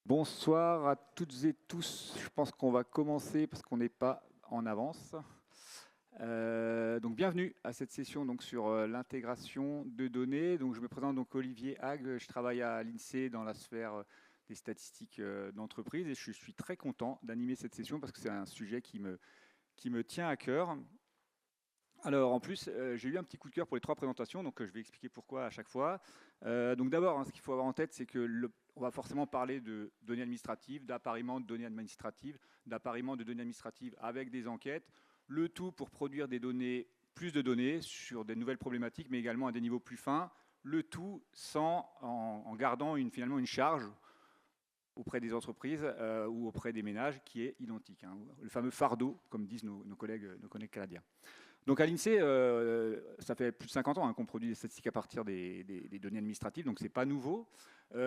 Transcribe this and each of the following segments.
Bonsoir à toutes et tous. Je pense qu'on va commencer parce qu'on n'est pas en avance. Donc bienvenue à cette session donc, sur l'intégration de données. Donc, je me présente donc Olivier Hague, je travaille à l'INSEE dans la sphère des statistiques d'entreprise et je suis très content d'animer cette session parce que c'est un sujet qui me tient à cœur. Alors en plus, j'ai eu un petit coup de cœur pour les trois présentations, donc je vais expliquer pourquoi à chaque fois. Donc d'abord, ce qu'il faut avoir en tête, c'est que on va forcément parler de données administratives, d'appariement de données administratives, d'appariement de données administratives avec des enquêtes, le tout pour produire des données, plus de données sur des nouvelles problématiques, mais également à des niveaux plus fins, le tout en gardant finalement une charge auprès des entreprises ou auprès des ménages qui est identique. Le fameux fardeau, comme disent nos collègues canadiens. Donc à l'INSEE, ça fait plus de 50 ans qu'on produit des statistiques à partir des données administratives, donc ce n'est pas nouveau.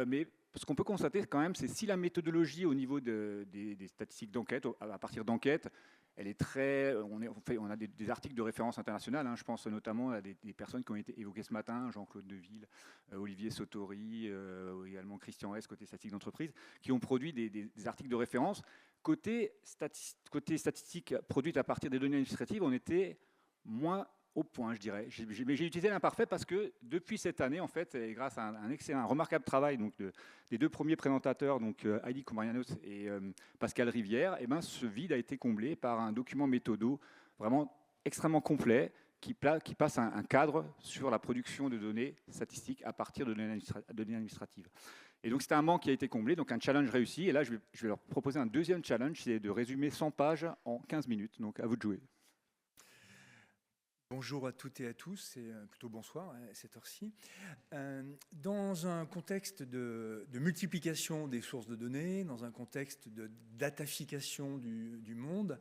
Mais ce qu'on peut constater quand même, c'est si la méthodologie au niveau des statistiques d'enquête, à partir d'enquête, elle est très. On a des articles de référence internationale, je pense notamment à des personnes qui ont été évoquées ce matin, Jean-Claude Deville, Olivier Sotori, également Christian S, côté statistiques d'entreprise, qui ont produit des articles de référence. Côté statistiques produites à partir des données administratives, on était moins au point, je dirais. Mais j'ai utilisé l'imparfait parce que depuis cette année, en fait, et grâce à un excellent, remarquable travail donc, des deux premiers présentateurs, donc Heidi Komarianos et Pascal Rivière, et ce vide a été comblé par un document méthodo vraiment extrêmement complet qui passe un cadre sur la production de données statistiques à partir de données administratives. Et donc c'était un manque qui a été comblé, donc un challenge réussi. Et là, je vais leur proposer un deuxième challenge, c'est de résumer 100 pages en 15 minutes. Donc à vous de jouer. Bonjour à toutes et à tous, et plutôt bonsoir à cette heure-ci. Dans un contexte de multiplication des sources de données, dans un contexte de datafication du monde,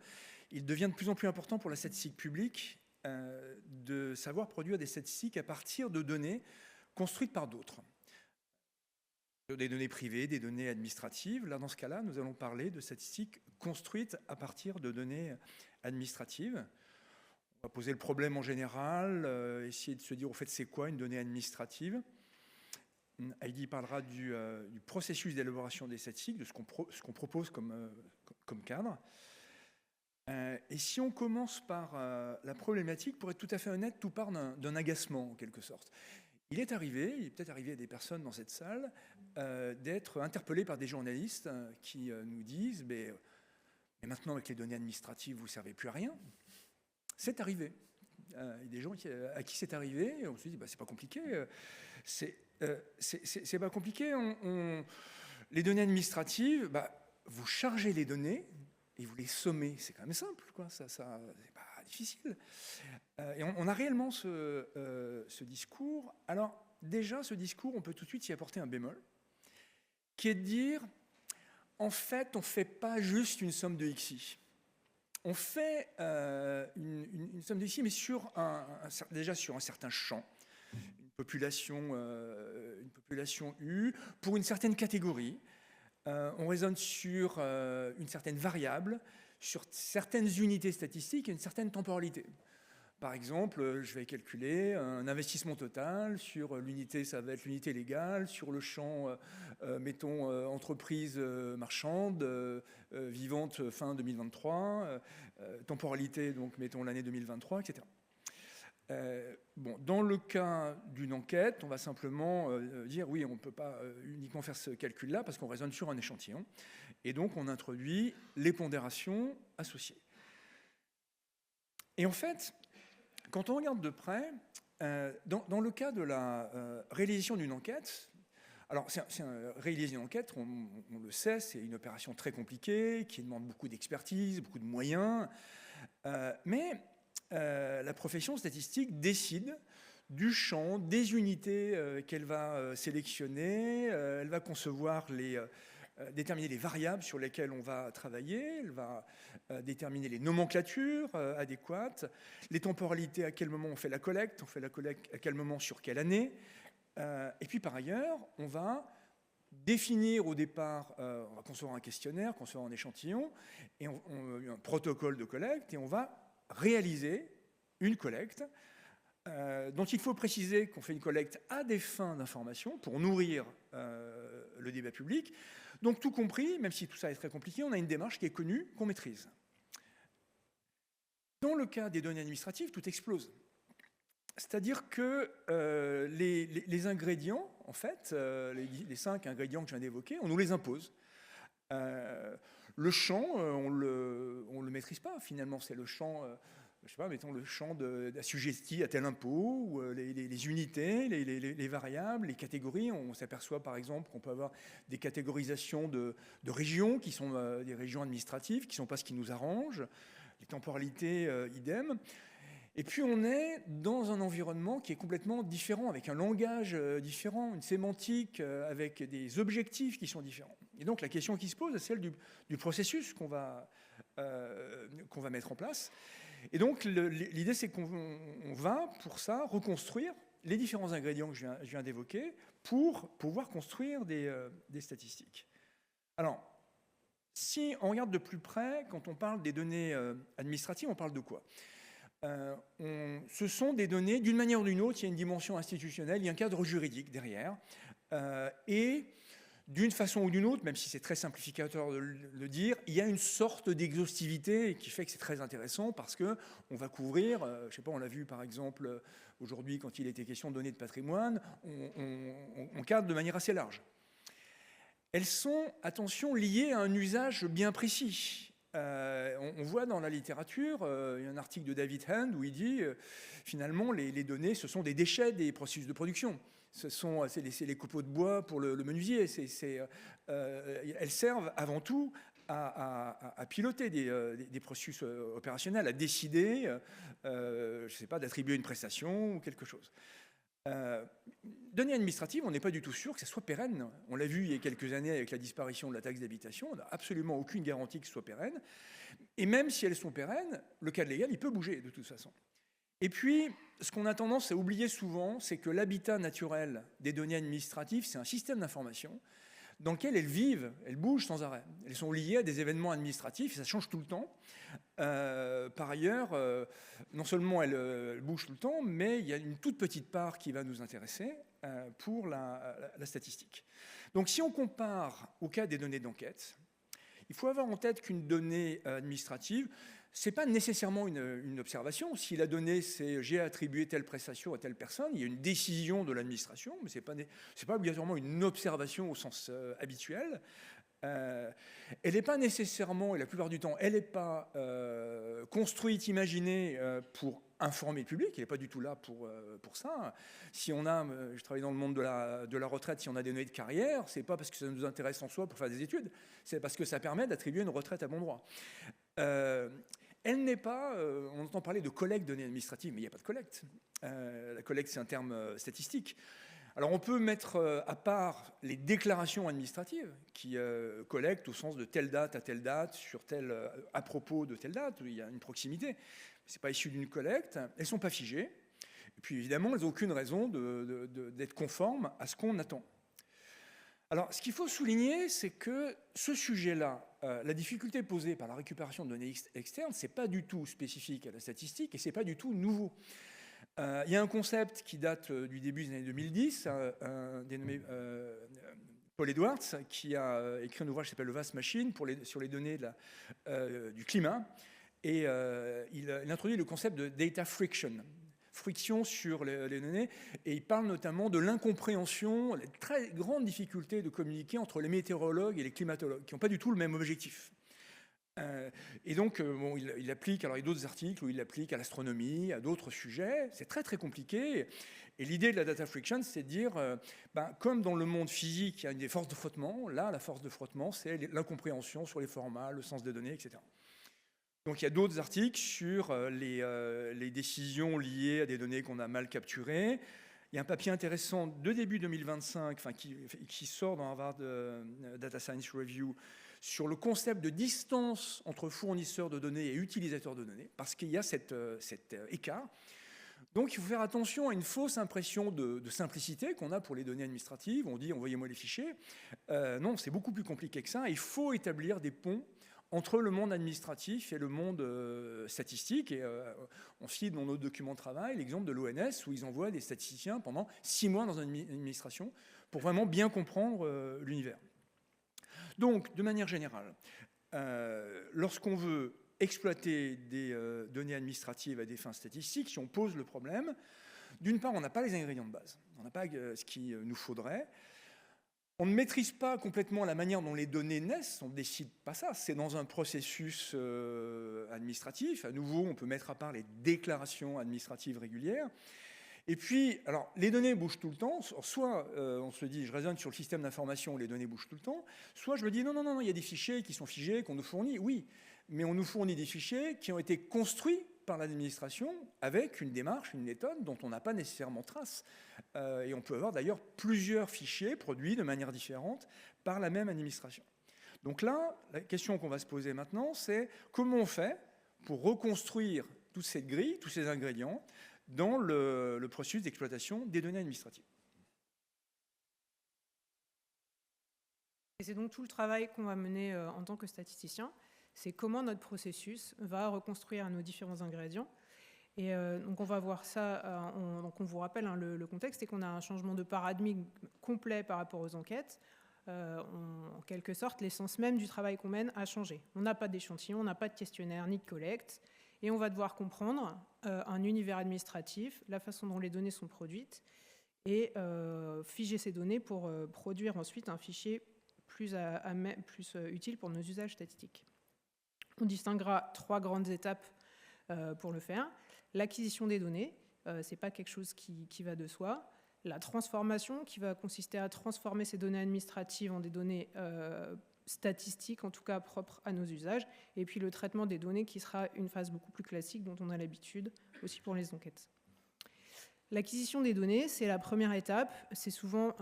il devient de plus en plus important pour la statistique publique de savoir produire des statistiques à partir de données construites par d'autres. Des données privées, des données administratives. Là, dans ce cas-là, nous allons parler de statistiques construites à partir de données administratives. On va poser le problème en général, essayer de se dire au fait c'est quoi une donnée administrative. Heidi parlera du processus d'élaboration des statistiques, de ce qu'on propose comme cadre. Et si on commence par la problématique, pour être tout à fait honnête, tout part d'un agacement en quelque sorte. Il est peut-être arrivé à des personnes dans cette salle, d'être interpellés par des journalistes qui nous disent mais maintenant avec les données administratives vous ne servez plus à rien. C'est arrivé. Il y a des gens à qui c'est arrivé, et on se dit, c'est pas compliqué. C'est pas compliqué. Les données administratives, vous chargez les données et vous les sommez. C'est quand même simple, quoi. C'est pas difficile. Et on a réellement ce discours. Alors, déjà, ce discours, on peut tout de suite y apporter un bémol, qui est de dire, en fait, on ne fait pas juste une somme de XI. On fait une somme d'ici, mais déjà sur un certain champ, une population U, pour une certaine catégorie. On raisonne sur une certaine variable, sur certaines unités statistiques et une certaine temporalité. Par exemple, je vais calculer un investissement total sur l'unité, ça va être l'unité légale, sur le champ, mettons, entreprise marchande, vivante fin 2023, temporalité, donc mettons l'année 2023, etc. Dans le cas d'une enquête, on va simplement dire oui, on ne peut pas uniquement faire ce calcul-là parce qu'on raisonne sur un échantillon. Et donc, on introduit les pondérations associées. Et en fait, quand on regarde de près, dans le cas de la réalisation d'une enquête, alors réaliser une enquête, on le sait, c'est une opération très compliquée, qui demande beaucoup d'expertise, beaucoup de moyens, mais la profession statistique décide du champ, des unités qu'elle va sélectionner, elle va concevoir déterminer les variables sur lesquelles on va travailler, elle va déterminer les nomenclatures adéquates, les temporalités, à quel moment on fait la collecte à quel moment, sur quelle année. Et puis par ailleurs, on va définir au départ, on va concevoir un questionnaire, concevoir un échantillon, et un protocole de collecte, et on va réaliser une collecte dont il faut préciser qu'on fait une collecte à des fins d'information pour nourrir le débat public. Donc tout compris, même si tout ça est très compliqué, on a une démarche qui est connue, qu'on maîtrise. Dans le cas des données administratives, tout explose. C'est-à-dire que les ingrédients, en fait, les 5 ingrédients que je viens d'évoquer, on nous les impose. Le champ, on le maîtrise pas, finalement. C'est le champ, je sais pas, mettons le champ d'assujetti à tel impôt, ou les unités, les variables, les catégories. On s'aperçoit, par exemple, qu'on peut avoir des catégorisations de régions qui sont des régions administratives, qui ne sont pas ce qui nous arrange. Les temporalités, idem. Et puis on est dans un environnement qui est complètement différent, avec un langage différent, une sémantique, avec des objectifs qui sont différents. Et donc la question qui se pose, c'est celle du processus qu'on va mettre en place. Et donc l'idée, c'est qu'on va, pour ça, reconstruire les différents ingrédients que je viens d'évoquer pour pouvoir construire des statistiques. Alors, si on regarde de plus près, quand on parle des données administratives, on parle de quoi ? Ce sont des données, d'une manière ou d'une autre, il y a une dimension institutionnelle, il y a un cadre juridique derrière. Et d'une façon ou d'une autre, même si c'est très simplificateur de le dire, il y a une sorte d'exhaustivité qui fait que c'est très intéressant parce qu'on va couvrir, je ne sais pas, on l'a vu par exemple aujourd'hui quand il était question de données de patrimoine, on cadre de manière assez large. Elles sont, attention, liées à un usage bien précis. On voit dans la littérature, il y a un article de David Hand où il dit finalement les données, ce sont des déchets des processus de production. C'est les copeaux de bois pour le menuisier. Elles servent avant tout à piloter des processus opérationnels, à décider, je ne sais pas, d'attribuer une prestation ou quelque chose. Données administratives, on n'est pas du tout sûr que ça soit pérenne. On l'a vu il y a quelques années avec la disparition de la taxe d'habitation, on n'a absolument aucune garantie que ce soit pérenne. Et même si elles sont pérennes, le cadre légal, il peut bouger de toute façon. Et puis, ce qu'on a tendance à oublier souvent, c'est que l'habitat naturel des données administratives, c'est un système d'information dans lequel elles vivent, elles bougent sans arrêt. Elles sont liées à des événements administratifs, et ça change tout le temps. Par ailleurs, non seulement elles bougent tout le temps, mais il y a une toute petite part qui va nous intéresser pour la statistique. Donc si on compare au cas des données d'enquête, il faut avoir en tête qu'une donnée administrative, ce n'est pas nécessairement une observation. Si la donnée, c'est j'ai attribué telle prestation à telle personne, il y a une décision de l'administration, mais ce n'est pas obligatoirement une observation au sens habituel. Elle n'est pas nécessairement, et la plupart du temps, elle n'est pas construite, imaginée pour informer le public. Elle n'est pas du tout là pour ça. Si on a, je travaille dans le monde de la retraite, si on a des données de carrière, c'est pas parce que ça nous intéresse en soi pour faire des études, c'est parce que ça permet d'attribuer une retraite à bon droit. Elle n'est pas, on entend parler de collecte de données administratives, mais il n'y a pas de collecte. La collecte, c'est un terme statistique. Alors on peut mettre à part les déclarations administratives qui collectent au sens de telle date à telle date, à propos de telle date, où il y a une proximité. Ce n'est pas issu d'une collecte, elles ne sont pas figées. Et puis évidemment, elles n'ont aucune raison d'être conformes à ce qu'on attend. Alors ce qu'il faut souligner, c'est que ce sujet-là, la difficulté posée par la récupération de données externes, ce n'est pas du tout spécifique à la statistique et ce n'est pas du tout nouveau. Il y a un concept qui date du début des années 2010, dénommé Paul Edwards, qui a écrit un ouvrage qui s'appelle Le Vast Machine sur les données du climat. Et il introduit le concept de data friction sur les données, et il parle notamment de l'incompréhension, les très grandes difficultés de communiquer entre les météorologues et les climatologues, qui n'ont pas du tout le même objectif. Et donc, bon, il applique, alors il y a d'autres articles où il l'applique à l'astronomie, à d'autres sujets, c'est très très compliqué. Et l'idée de la data friction, c'est de dire, comme dans le monde physique, il y a des forces de frottement, là, la force de frottement, c'est l'incompréhension sur les formats, le sens des données, etc. Donc il y a d'autres articles sur les décisions liées à des données qu'on a mal capturées. Il y a un papier intéressant de début 2025, qui sort dans Harvard Data Science Review, sur le concept de distance entre fournisseurs de données et utilisateurs de données, parce qu'il y a cet écart. Donc il faut faire attention à une fausse impression de simplicité qu'on a pour les données administratives. On dit envoyez-moi les fichiers. Non, c'est beaucoup plus compliqué que ça. Il faut établir des ponts entre le monde administratif et le monde statistique. Et on cite dans nos documents de travail l'exemple de l'ONS où ils envoient des statisticiens pendant 6 mois dans une administration pour vraiment bien comprendre l'univers. Donc, de manière générale, lorsqu'on veut exploiter des données administratives à des fins statistiques, si on pose le problème, d'une part, on n'a pas les ingrédients de base, on n'a pas ce qu'il nous faudrait. On ne maîtrise pas complètement la manière dont les données naissent, on ne décide pas ça, c'est dans un processus administratif. À nouveau, on peut mettre à part les déclarations administratives régulières. Et puis, alors, les données bougent tout le temps. Soit on se dit, je raisonne sur le système d'information où les données bougent tout le temps, soit je me dis, non, il y a des fichiers qui sont figés, qu'on nous fournit. Oui, mais on nous fournit des fichiers qui ont été construits par l'administration avec une démarche, une méthode dont on n'a pas nécessairement trace. Et on peut avoir d'ailleurs plusieurs fichiers produits de manière différente par la même administration. Donc là, la question qu'on va se poser maintenant, c'est comment on fait pour reconstruire toute cette grille, tous ces ingrédients, dans le processus d'exploitation des données administratives. Et c'est donc tout le travail qu'on va mener en tant que statisticien, c'est comment notre processus va reconstruire nos différents ingrédients. Et donc on va voir ça, donc on vous rappelle le contexte, c'est qu'on a un changement de paradigme complet par rapport aux enquêtes. En quelque sorte, l'essence même du travail qu'on mène a changé. On n'a pas d'échantillon, on n'a pas de questionnaire ni de collecte. Et on va devoir comprendre un univers administratif, la façon dont les données sont produites, et figer ces données pour produire ensuite un fichier plus utile pour nos usages statistiques. On distinguera 3 grandes étapes pour le faire. L'acquisition des données, ce n'est pas quelque chose qui va de soi. La transformation, qui va consister à transformer ces données administratives en des données statistiques, en tout cas propres à nos usages, et puis le traitement des données qui sera une phase beaucoup plus classique dont on a l'habitude aussi pour les enquêtes. L'acquisition des données, c'est la première étape, c'est souvent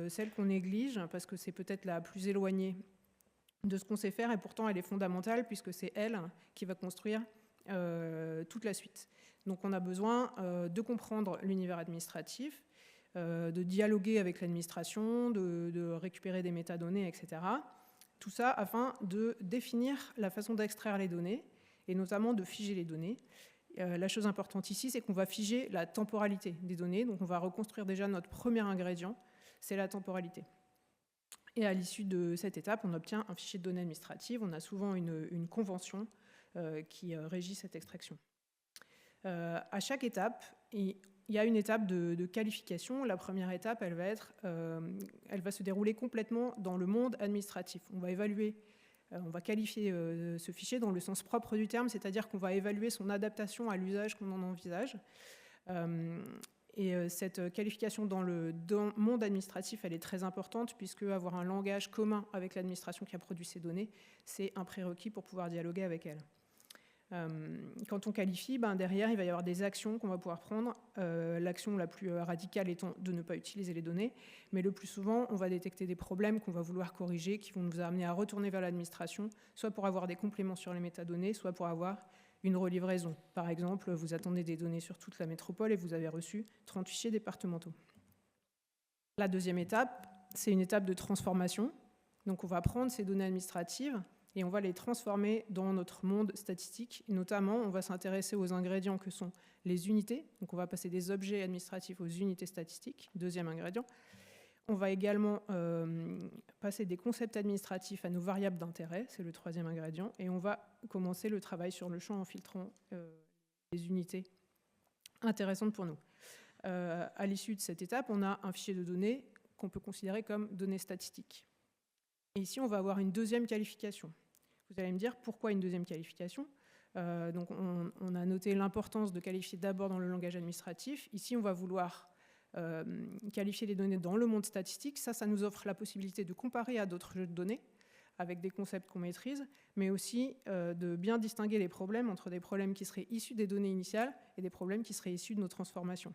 celle qu'on néglige parce que c'est peut-être la plus éloignée de ce qu'on sait faire et pourtant elle est fondamentale puisque c'est elle qui va construire toute la suite. Donc on a besoin de comprendre l'univers administratif, de dialoguer avec l'administration, de récupérer des métadonnées, etc. Tout ça afin de définir la façon d'extraire les données et notamment de figer les données. La chose importante ici, c'est qu'on va figer la temporalité des données. Donc on va reconstruire déjà notre premier ingrédient, c'est la temporalité. Et à l'issue de cette étape, on obtient un fichier de données administratives. On a souvent une convention qui régit cette extraction. À chaque étape, il y a une étape de qualification. La première étape, elle va se dérouler complètement dans le monde administratif. On va évaluer, on va qualifier ce fichier dans le sens propre du terme, c'est-à-dire qu'on va évaluer son adaptation à l'usage qu'on en envisage. Et cette qualification dans le monde administratif, elle est très importante puisque avoir un langage commun avec l'administration qui a produit ces données, c'est un prérequis pour pouvoir dialoguer avec elle. Quand on qualifie, derrière, il va y avoir des actions qu'on va pouvoir prendre. L'action la plus radicale étant de ne pas utiliser les données, mais le plus souvent, on va détecter des problèmes qu'on va vouloir corriger, qui vont nous amener à retourner vers l'administration, soit pour avoir des compléments sur les métadonnées, soit pour avoir une relivraison. Par exemple, vous attendez des données sur toute la métropole et vous avez reçu 30 fichiers départementaux. La deuxième étape, c'est une étape de transformation. Donc on va prendre ces données administratives et on va les transformer dans notre monde statistique. Et notamment, on va s'intéresser aux ingrédients que sont les unités. Donc on va passer des objets administratifs aux unités statistiques, deuxième ingrédient. On va également passer des concepts administratifs à nos variables d'intérêt, c'est le troisième ingrédient. Et on va commencer le travail sur le champ en filtrant les unités intéressantes pour nous. À l'issue de cette étape, on a un fichier de données qu'on peut considérer comme données statistiques. Et ici, on va avoir une deuxième qualification. Vous allez me dire pourquoi une deuxième qualification. Donc on a noté l'importance de qualifier d'abord dans le langage administratif. Ici, on va vouloir qualifier les données dans le monde statistique. Ça nous offre la possibilité de comparer à d'autres jeux de données avec des concepts qu'on maîtrise, mais aussi de bien distinguer les problèmes entre des problèmes qui seraient issus des données initiales et des problèmes qui seraient issus de nos transformations.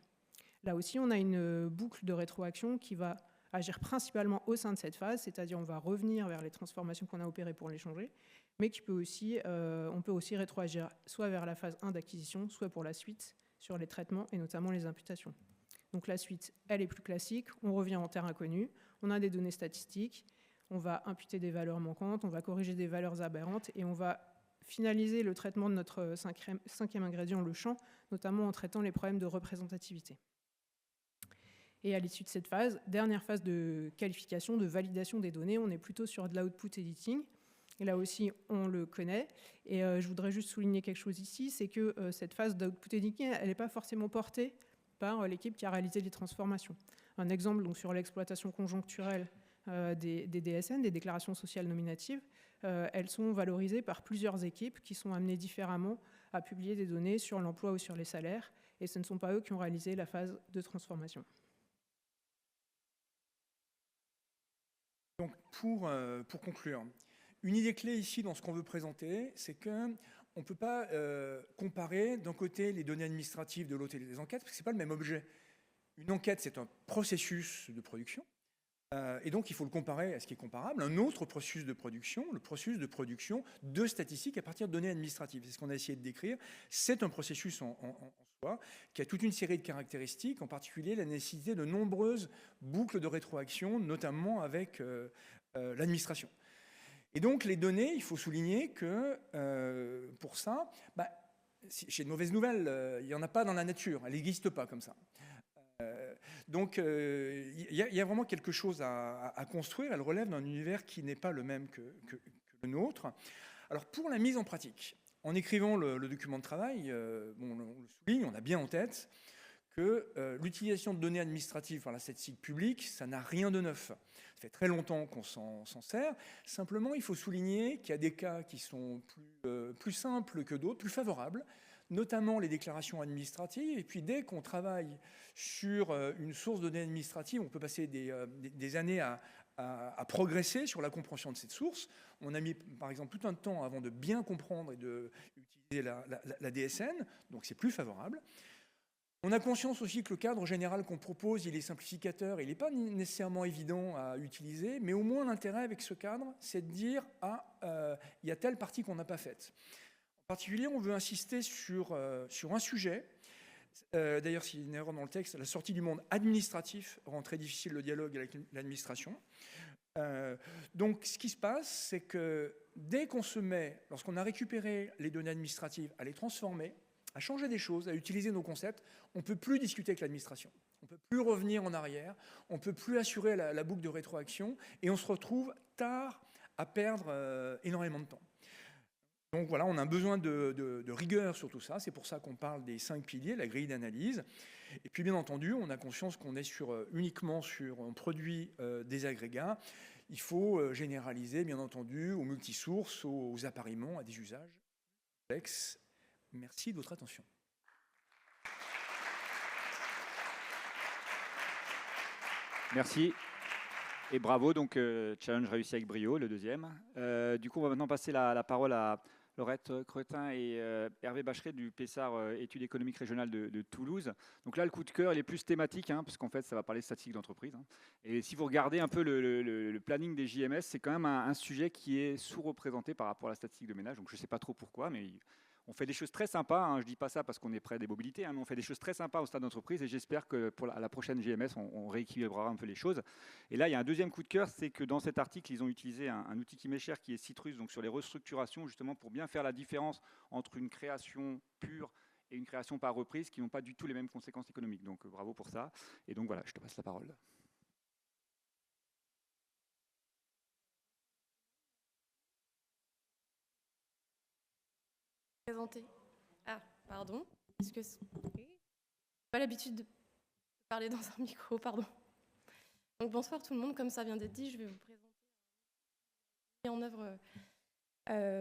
Là aussi, on a une boucle de rétroaction qui va agir principalement au sein de cette phase, c'est-à-dire on va revenir vers les transformations qu'on a opérées pour les changer, mais qui peut aussi, on peut aussi rétroagir soit vers la phase 1 d'acquisition, soit pour la suite sur les traitements et notamment les imputations. Donc la suite, elle est plus classique, on revient en terre inconnue, on a des données statistiques, on va imputer des valeurs manquantes, on va corriger des valeurs aberrantes et on va finaliser le traitement de notre cinquième ingrédient, le champ, notamment en traitant les problèmes de représentativité. Et à l'issue de cette phase, dernière phase de qualification, de validation des données, on est plutôt sur de l'output editing. Et là aussi, on le connaît. Et je voudrais juste souligner quelque chose ici, c'est que cette phase d'output editing, elle n'est pas forcément portée par l'équipe qui a réalisé les transformations. Un exemple donc, sur l'exploitation conjoncturelle des DSN, des déclarations sociales nominatives, elles sont valorisées par plusieurs équipes qui sont amenées différemment à publier des données sur l'emploi ou sur les salaires, et ce ne sont pas eux qui ont réalisé la phase de transformation. Donc pour conclure, une idée clé ici dans ce qu'on veut présenter, c'est qu'on ne peut pas comparer d'un côté les données administratives, de l'autre les enquêtes, parce que ce n'est pas le même objet. Une enquête, c'est un processus de production, et donc il faut le comparer à ce qui est comparable. Un autre processus de production, le processus de production de statistiques à partir de données administratives. C'est ce qu'on a essayé de décrire. C'est un processus en soi qui a toute une série de caractéristiques, en particulier la nécessité de nombreuses boucles de rétroaction, notamment avec l'administration. Et donc les données, il faut souligner que pour ça, j'ai de mauvaises nouvelles, il n'y en a pas dans la nature, elle n'existe pas comme ça. Donc il y a vraiment quelque chose à construire, elle relève d'un univers qui n'est pas le même que le nôtre. Alors pour la mise en pratique, en écrivant le document de travail, on le souligne, on a bien en tête que l'utilisation de données administratives par la statistique publique, ça n'a rien de neuf. Ça fait très longtemps qu'on s'en sert. Simplement, il faut souligner qu'il y a des cas qui sont plus simples que d'autres, plus favorables, notamment les déclarations administratives. Et puis, dès qu'on travaille sur une source de données administratives, on peut passer des années à progresser sur la compréhension de cette source. On a mis, par exemple, tout un temps avant de bien comprendre et d'utiliser la DSN, donc c'est plus favorable. On a conscience aussi que le cadre général qu'on propose, il est simplificateur, il n'est pas nécessairement évident à utiliser, mais au moins l'intérêt avec ce cadre, c'est de dire il y a telle partie qu'on n'a pas faite. En particulier, on veut insister sur un sujet. D'ailleurs, s'il y a une erreur dans le texte, la sortie du monde administratif rend très difficile le dialogue avec l'administration. Donc, ce qui se passe, c'est que dès qu'on se met, lorsqu'on a récupéré les données administratives, à les transformer, à changer des choses, à utiliser nos concepts, on ne peut plus discuter avec l'administration. On ne peut plus revenir en arrière, on ne peut plus assurer la boucle de rétroaction, et on se retrouve tard à perdre énormément de temps. Donc voilà, on a besoin de rigueur sur tout ça, c'est pour ça qu'on parle des 5 piliers, la grille d'analyse. Et puis bien entendu, on a conscience qu'on est uniquement sur un produit des agrégats. Il faut généraliser, bien entendu, aux multisources, aux appariements, à des usages complexes. Merci de votre attention. Merci. Et bravo, donc challenge réussi avec brio, le deuxième. Du coup, on va maintenant passer la parole à Laurette Cretin et Hervé Bacheret du PESAR Études économiques régionales de Toulouse. Donc là, le coup de cœur, il est plus thématique, parce qu'en fait, ça va parler de statistiques d'entreprise. Et si vous regardez un peu le planning des JMS, c'est quand même un sujet qui est sous-représenté par rapport à la statistique de ménage. Donc je ne sais pas trop pourquoi, mais on fait des choses très sympas, je ne dis pas ça parce qu'on est près des mobilités, mais on fait des choses très sympas au stade d'entreprise et j'espère que pour la prochaine GMS, on rééquilibrera un peu les choses. Et là, il y a un deuxième coup de cœur, c'est que dans cet article, ils ont utilisé un outil qui m'est cher, qui est Citrus, donc sur les restructurations, justement pour bien faire la différence entre une création pure et une création par reprise qui n'ont pas du tout les mêmes conséquences économiques. Donc bravo pour ça. Et donc voilà, je te passe la parole. Présenter. Ah, pardon. Est-ce que c'est pas l'habitude de parler dans un micro, pardon. Donc bonsoir tout le monde, comme ça vient d'être dit, je vais vous présenter en œuvre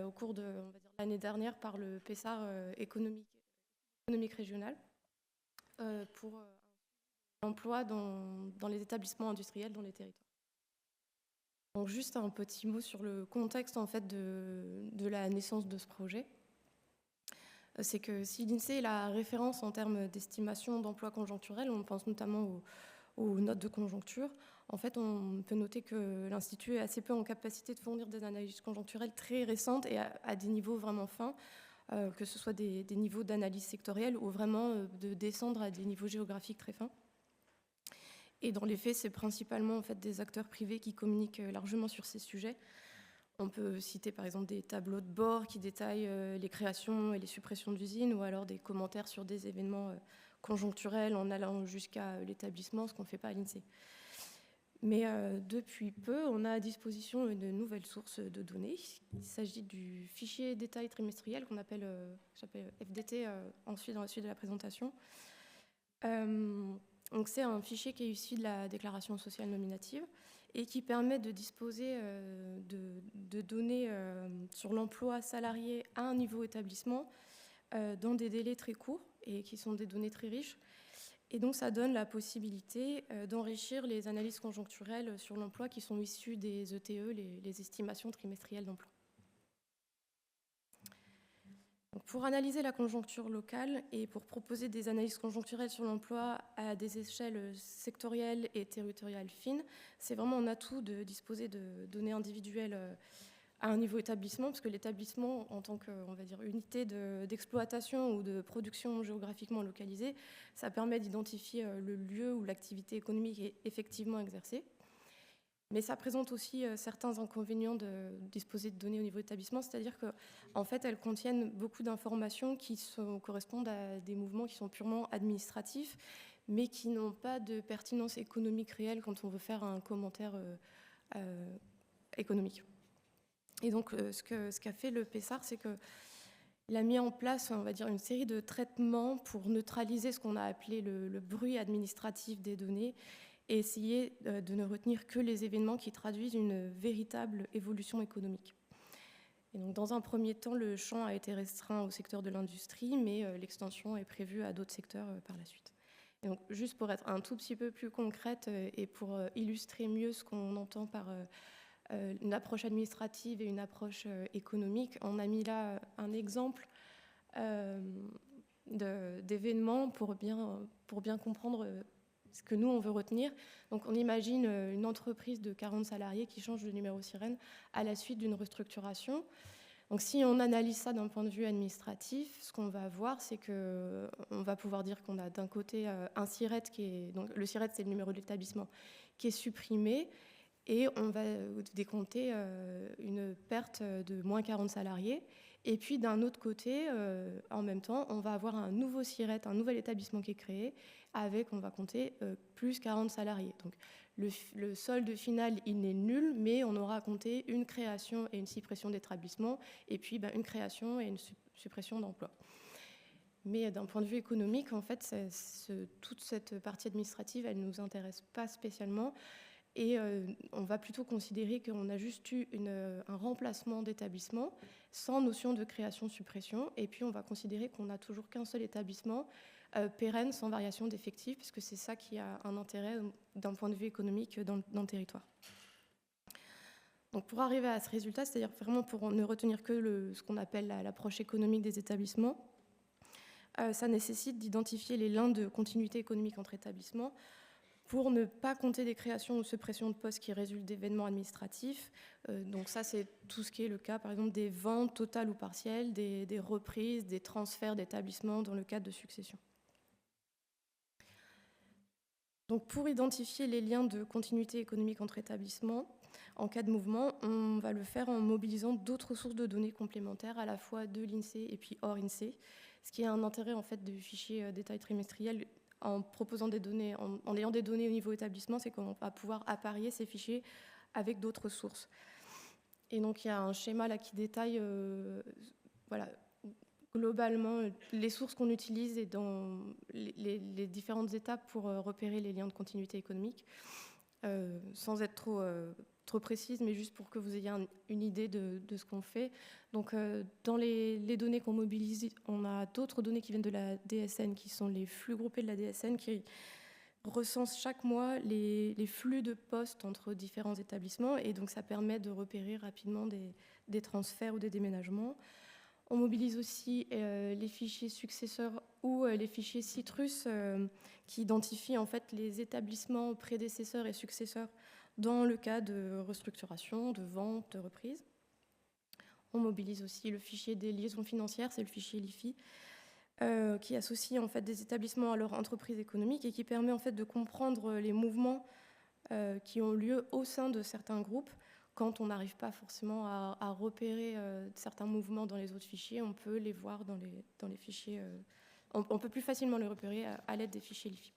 au cours de l'année dernière par le PESAR économique régional pour l'emploi dans les établissements industriels dans les territoires. Donc juste un petit mot sur le contexte en fait de la naissance de ce projet. C'est que si l'INSEE est la référence en termes d'estimation d'emploi conjoncturel, on pense notamment aux notes de conjoncture, en fait, on peut noter que l'Institut est assez peu en capacité de fournir des analyses conjoncturelles très récentes et à des niveaux vraiment fins, que ce soit des niveaux d'analyse sectorielle ou vraiment de descendre à des niveaux géographiques très fins. Et dans les faits, c'est principalement en fait, des acteurs privés qui communiquent largement sur ces sujets. On peut citer par exemple des tableaux de bord qui détaillent les créations et les suppressions d'usines ou alors des commentaires sur des événements conjoncturelle en allant jusqu'à l'établissement, ce qu'on ne fait pas à l'INSEE. Mais depuis peu, on a à disposition une nouvelle source de données. Il s'agit du fichier détail trimestriel qu'on appelle FDT ensuite dans la suite de la présentation. Donc c'est un fichier qui est issu de la déclaration sociale nominative et qui permet de disposer de données sur l'emploi salarié à un niveau établissement dans des délais très courts et qui sont des données très riches. Et donc, ça donne la possibilité d'enrichir les analyses conjoncturelles sur l'emploi qui sont issues des ETE, les estimations trimestrielles d'emploi. Donc, pour analyser la conjoncture locale et pour proposer des analyses conjoncturelles sur l'emploi à des échelles sectorielles et territoriales fines, c'est vraiment un atout de disposer de données individuelles à un niveau établissement, parce que l'établissement, en tant que, on va dire, unité d'exploitation ou de production géographiquement localisée, ça permet d'identifier le lieu où l'activité économique est effectivement exercée. Mais ça présente aussi certains inconvénients de disposer de données au niveau établissement, c'est-à-dire qu'en fait, elles contiennent beaucoup d'informations qui correspondent à des mouvements qui sont purement administratifs, mais qui n'ont pas de pertinence économique réelle quand on veut faire un commentaire économique. Et donc, ce qu'a fait le PESAR, c'est qu'il a mis en place, on va dire, une série de traitements pour neutraliser ce qu'on a appelé le bruit administratif des données et essayer de ne retenir que les événements qui traduisent une véritable évolution économique. Et donc, dans un premier temps, le champ a été restreint au secteur de l'industrie, mais l'extension est prévue à d'autres secteurs par la suite. Et donc, juste pour être un tout petit peu plus concrète et pour illustrer mieux ce qu'on entend par une approche administrative et une approche économique, on a mis là un exemple d'événements pour bien comprendre ce que nous, on veut retenir. Donc, on imagine une entreprise de 40 salariés qui change de numéro sirène à la suite d'une restructuration. Donc, si on analyse ça d'un point de vue administratif, ce qu'on va voir, c'est qu'on va pouvoir dire qu'on a d'un côté un SIRET qui est... Donc, le SIRET, c'est le numéro de l'établissement, qui est supprimé. Et on va décompter une perte de moins 40 salariés. Et puis, d'un autre côté, en même temps, on va avoir un nouveau SIRET, un nouvel établissement qui est créé, avec, on va compter, plus 40 salariés. Donc, le solde final, il n'est nul, mais on aura compté une création et une suppression d'établissement, et puis une création et une suppression d'emplois. Mais d'un point de vue économique, en fait, toute cette partie administrative, elle ne nous intéresse pas spécialement. Et on va plutôt considérer qu'on a juste eu un remplacement d'établissement sans notion de création-suppression. Et puis on va considérer qu'on n'a toujours qu'un seul établissement pérenne, sans variation d'effectifs, puisque c'est ça qui a un intérêt d'un point de vue économique dans le territoire. Donc pour arriver à ce résultat, c'est-à-dire vraiment pour ne retenir que ce qu'on appelle l'approche économique des établissements, ça nécessite d'identifier les liens de continuité économique entre établissements, pour ne pas compter des créations ou suppressions de postes qui résultent d'événements administratifs. Donc ça, c'est tout ce qui est le cas, par exemple, des ventes totales ou partielles, des reprises, des transferts d'établissements dans le cadre de succession. Donc pour identifier les liens de continuité économique entre établissements, en cas de mouvement, on va le faire en mobilisant d'autres sources de données complémentaires, à la fois de l'INSEE et puis hors INSEE, ce qui est un intérêt en fait du fichier détail trimestriel. En proposant des données, en ayant des données au niveau établissement, c'est qu'on va pouvoir apparier ces fichiers avec d'autres sources. Et donc, il y a un schéma là qui détaille voilà, globalement les sources qu'on utilise et dans les différentes étapes pour repérer les liens de continuité économique, sans être trop précise, mais juste pour que vous ayez une idée de ce qu'on fait. Donc, dans les données qu'on mobilise, on a d'autres données qui viennent de la DSN, qui sont les flux groupés de la DSN, qui recensent chaque mois les flux de postes entre différents établissements, et donc ça permet de repérer rapidement des transferts ou des déménagements. On mobilise aussi les fichiers successeurs ou les fichiers Citrus qui identifient en fait les établissements prédécesseurs et successeurs dans le cas de restructuration, de vente, de reprise. On mobilise aussi le fichier des liaisons financières, c'est le fichier LIFI, qui associe en fait des établissements à leur entreprise économique et qui permet en fait de comprendre les mouvements qui ont lieu au sein de certains groupes. Quand on n'arrive pas forcément à repérer certains mouvements dans les autres fichiers, on peut les voir dans les fichiers on peut plus facilement le repérer à l'aide des fichiers LIFI.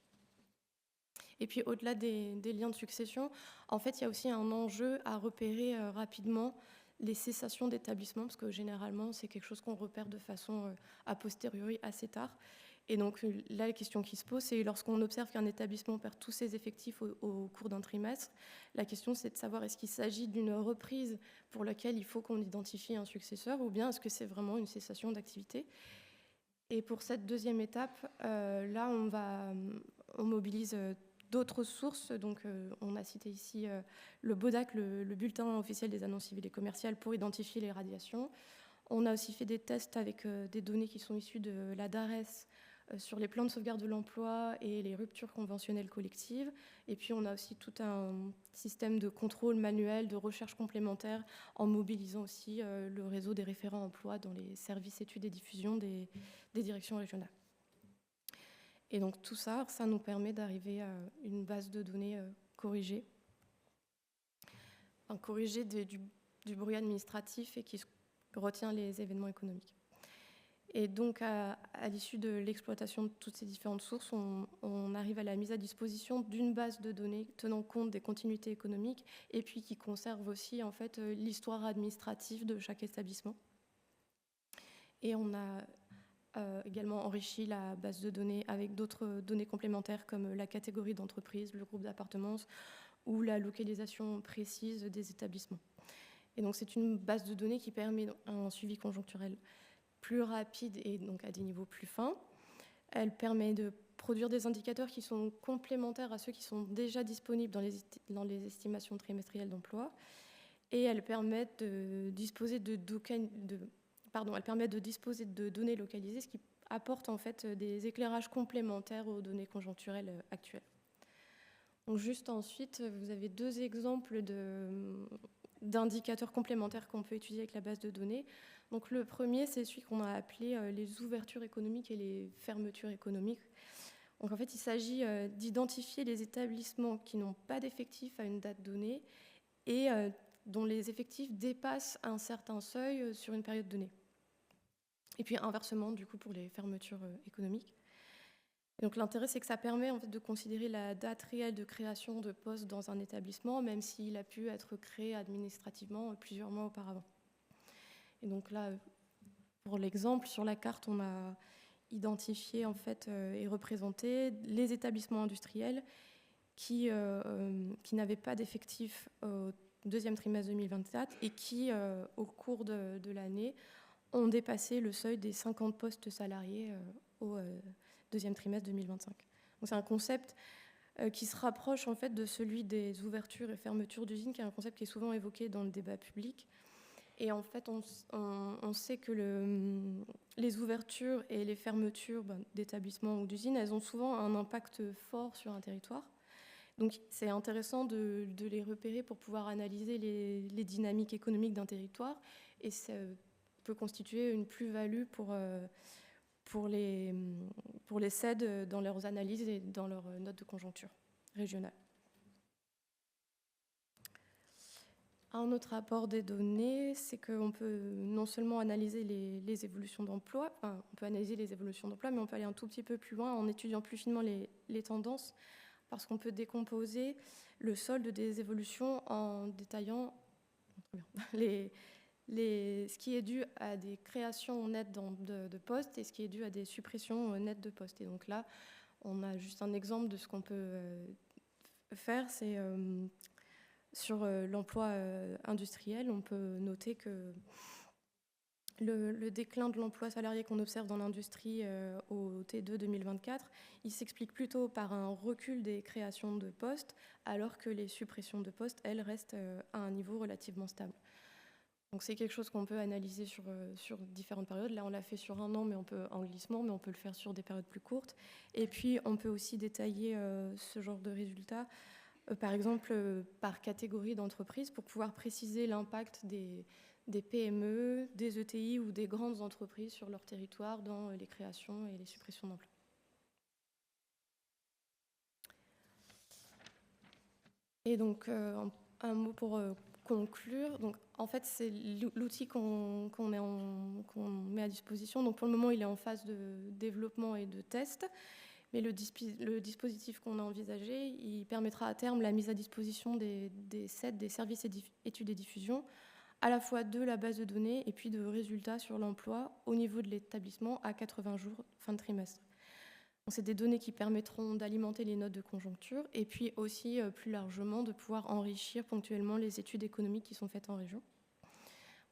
Et puis au-delà des liens de succession, en fait, il y a aussi un enjeu à repérer rapidement les cessations d'établissement, parce que généralement, c'est quelque chose qu'on repère de façon a posteriori assez tard. Et donc là, la question qui se pose, c'est lorsqu'on observe qu'un établissement perd tous ses effectifs au cours d'un trimestre, la question c'est de savoir est-ce qu'il s'agit d'une reprise pour laquelle il faut qu'on identifie un successeur, ou bien est-ce que c'est vraiment une cessation d'activité. Et pour cette deuxième étape, là, on mobilise d'autres sources. Donc, on a cité ici le BODAC, le bulletin officiel des annonces civiles et commerciales, pour identifier les radiations. On a aussi fait des tests avec des données qui sont issues de la DARES sur les plans de sauvegarde de l'emploi et les ruptures conventionnelles collectives. Et puis, on a aussi tout un système de contrôle manuel, de recherche complémentaire, en mobilisant aussi le réseau des référents emploi dans les services études et diffusion des directions régionales. Et donc tout ça, ça nous permet d'arriver à une base de données corrigée, corrigée du bruit administratif et qui retient les événements économiques. Et donc à l'issue de l'exploitation de toutes ces différentes sources, on arrive à la mise à disposition d'une base de données tenant compte des continuités économiques et puis qui conserve aussi en fait l'histoire administrative de chaque établissement. Et on a également enrichi la base de données avec d'autres données complémentaires comme la catégorie d'entreprise, le groupe d'appartenance ou la localisation précise des établissements. Et donc c'est une base de données qui permet un suivi conjoncturel plus rapide et donc à des niveaux plus fins. Elle permet de produire des indicateurs qui sont complémentaires à ceux qui sont déjà disponibles dans les estimations trimestrielles d'emploi. Et elle permet de disposer de données localisées, ce qui apporte en fait des éclairages complémentaires aux données conjoncturelles actuelles. Donc juste ensuite, vous avez deux exemples d'indicateurs complémentaires qu'on peut étudier avec la base de données. Donc le premier, c'est celui qu'on a appelé les ouvertures économiques et les fermetures économiques. Donc en fait, il s'agit d'identifier les établissements qui n'ont pas d'effectifs à une date donnée et dont les effectifs dépassent un certain seuil sur une période donnée. Et puis inversement, du coup, pour les fermetures économiques. Et donc l'intérêt, c'est que ça permet en fait, de considérer la date réelle de création de postes dans un établissement, même s'il a pu être créé administrativement plusieurs mois auparavant. Et donc là, pour l'exemple, sur la carte, on a identifié en fait, et représenté les établissements industriels qui n'avaient pas d'effectifs au deuxième trimestre 2024 et qui, au cours de l'année, ont dépassé le seuil des 50 postes salariés au deuxième trimestre 2025. Donc c'est un concept qui se rapproche en fait de celui des ouvertures et fermetures d'usines, qui est un concept qui est souvent évoqué dans le débat public. Et en fait, on sait que les ouvertures et les fermetures d'établissements ou d'usines, elles ont souvent un impact fort sur un territoire. Donc c'est intéressant de les repérer pour pouvoir analyser les dynamiques économiques d'un territoire, et ça peut constituer une plus-value pour les CED dans leurs analyses et dans leurs notes de conjoncture régionales. Un autre apport des données, c'est qu'on peut non seulement analyser les évolutions d'emploi, enfin, on peut analyser les évolutions d'emploi, mais on peut aller un tout petit peu plus loin en étudiant plus finement les tendances, parce qu'on peut décomposer le solde des évolutions en détaillant ce qui est dû à des créations nettes de postes et ce qui est dû à des suppressions nettes de postes. Et donc là, on a juste un exemple de ce qu'on peut faire, c'est sur l'emploi industriel, on peut noter que le déclin de l'emploi salarié qu'on observe dans l'industrie au T2 2024, il s'explique plutôt par un recul des créations de postes, alors que les suppressions de postes, elles, restent à un niveau relativement stable. Donc c'est quelque chose qu'on peut analyser sur différentes périodes. Là, on l'a fait sur un an, mais en glissement, mais on peut le faire sur des périodes plus courtes. Et puis, on peut aussi détailler ce genre de résultats, par exemple, par catégorie d'entreprise, pour pouvoir préciser l'impact des PME, des ETI ou des grandes entreprises sur leur territoire dans les créations et les suppressions d'emplois. Et donc, un mot pour conclure, donc en fait c'est l'outil qu'on met à disposition. Donc pour le moment il est en phase de développement et de test, mais le dispositif qu'on a envisagé, il permettra à terme la mise à disposition des SED, des services études et diffusion, à la fois de la base de données et puis de résultats sur l'emploi au niveau de l'établissement à 80 jours fin de trimestre. C'est des données qui permettront d'alimenter les notes de conjoncture et puis aussi plus largement de pouvoir enrichir ponctuellement les études économiques qui sont faites en région.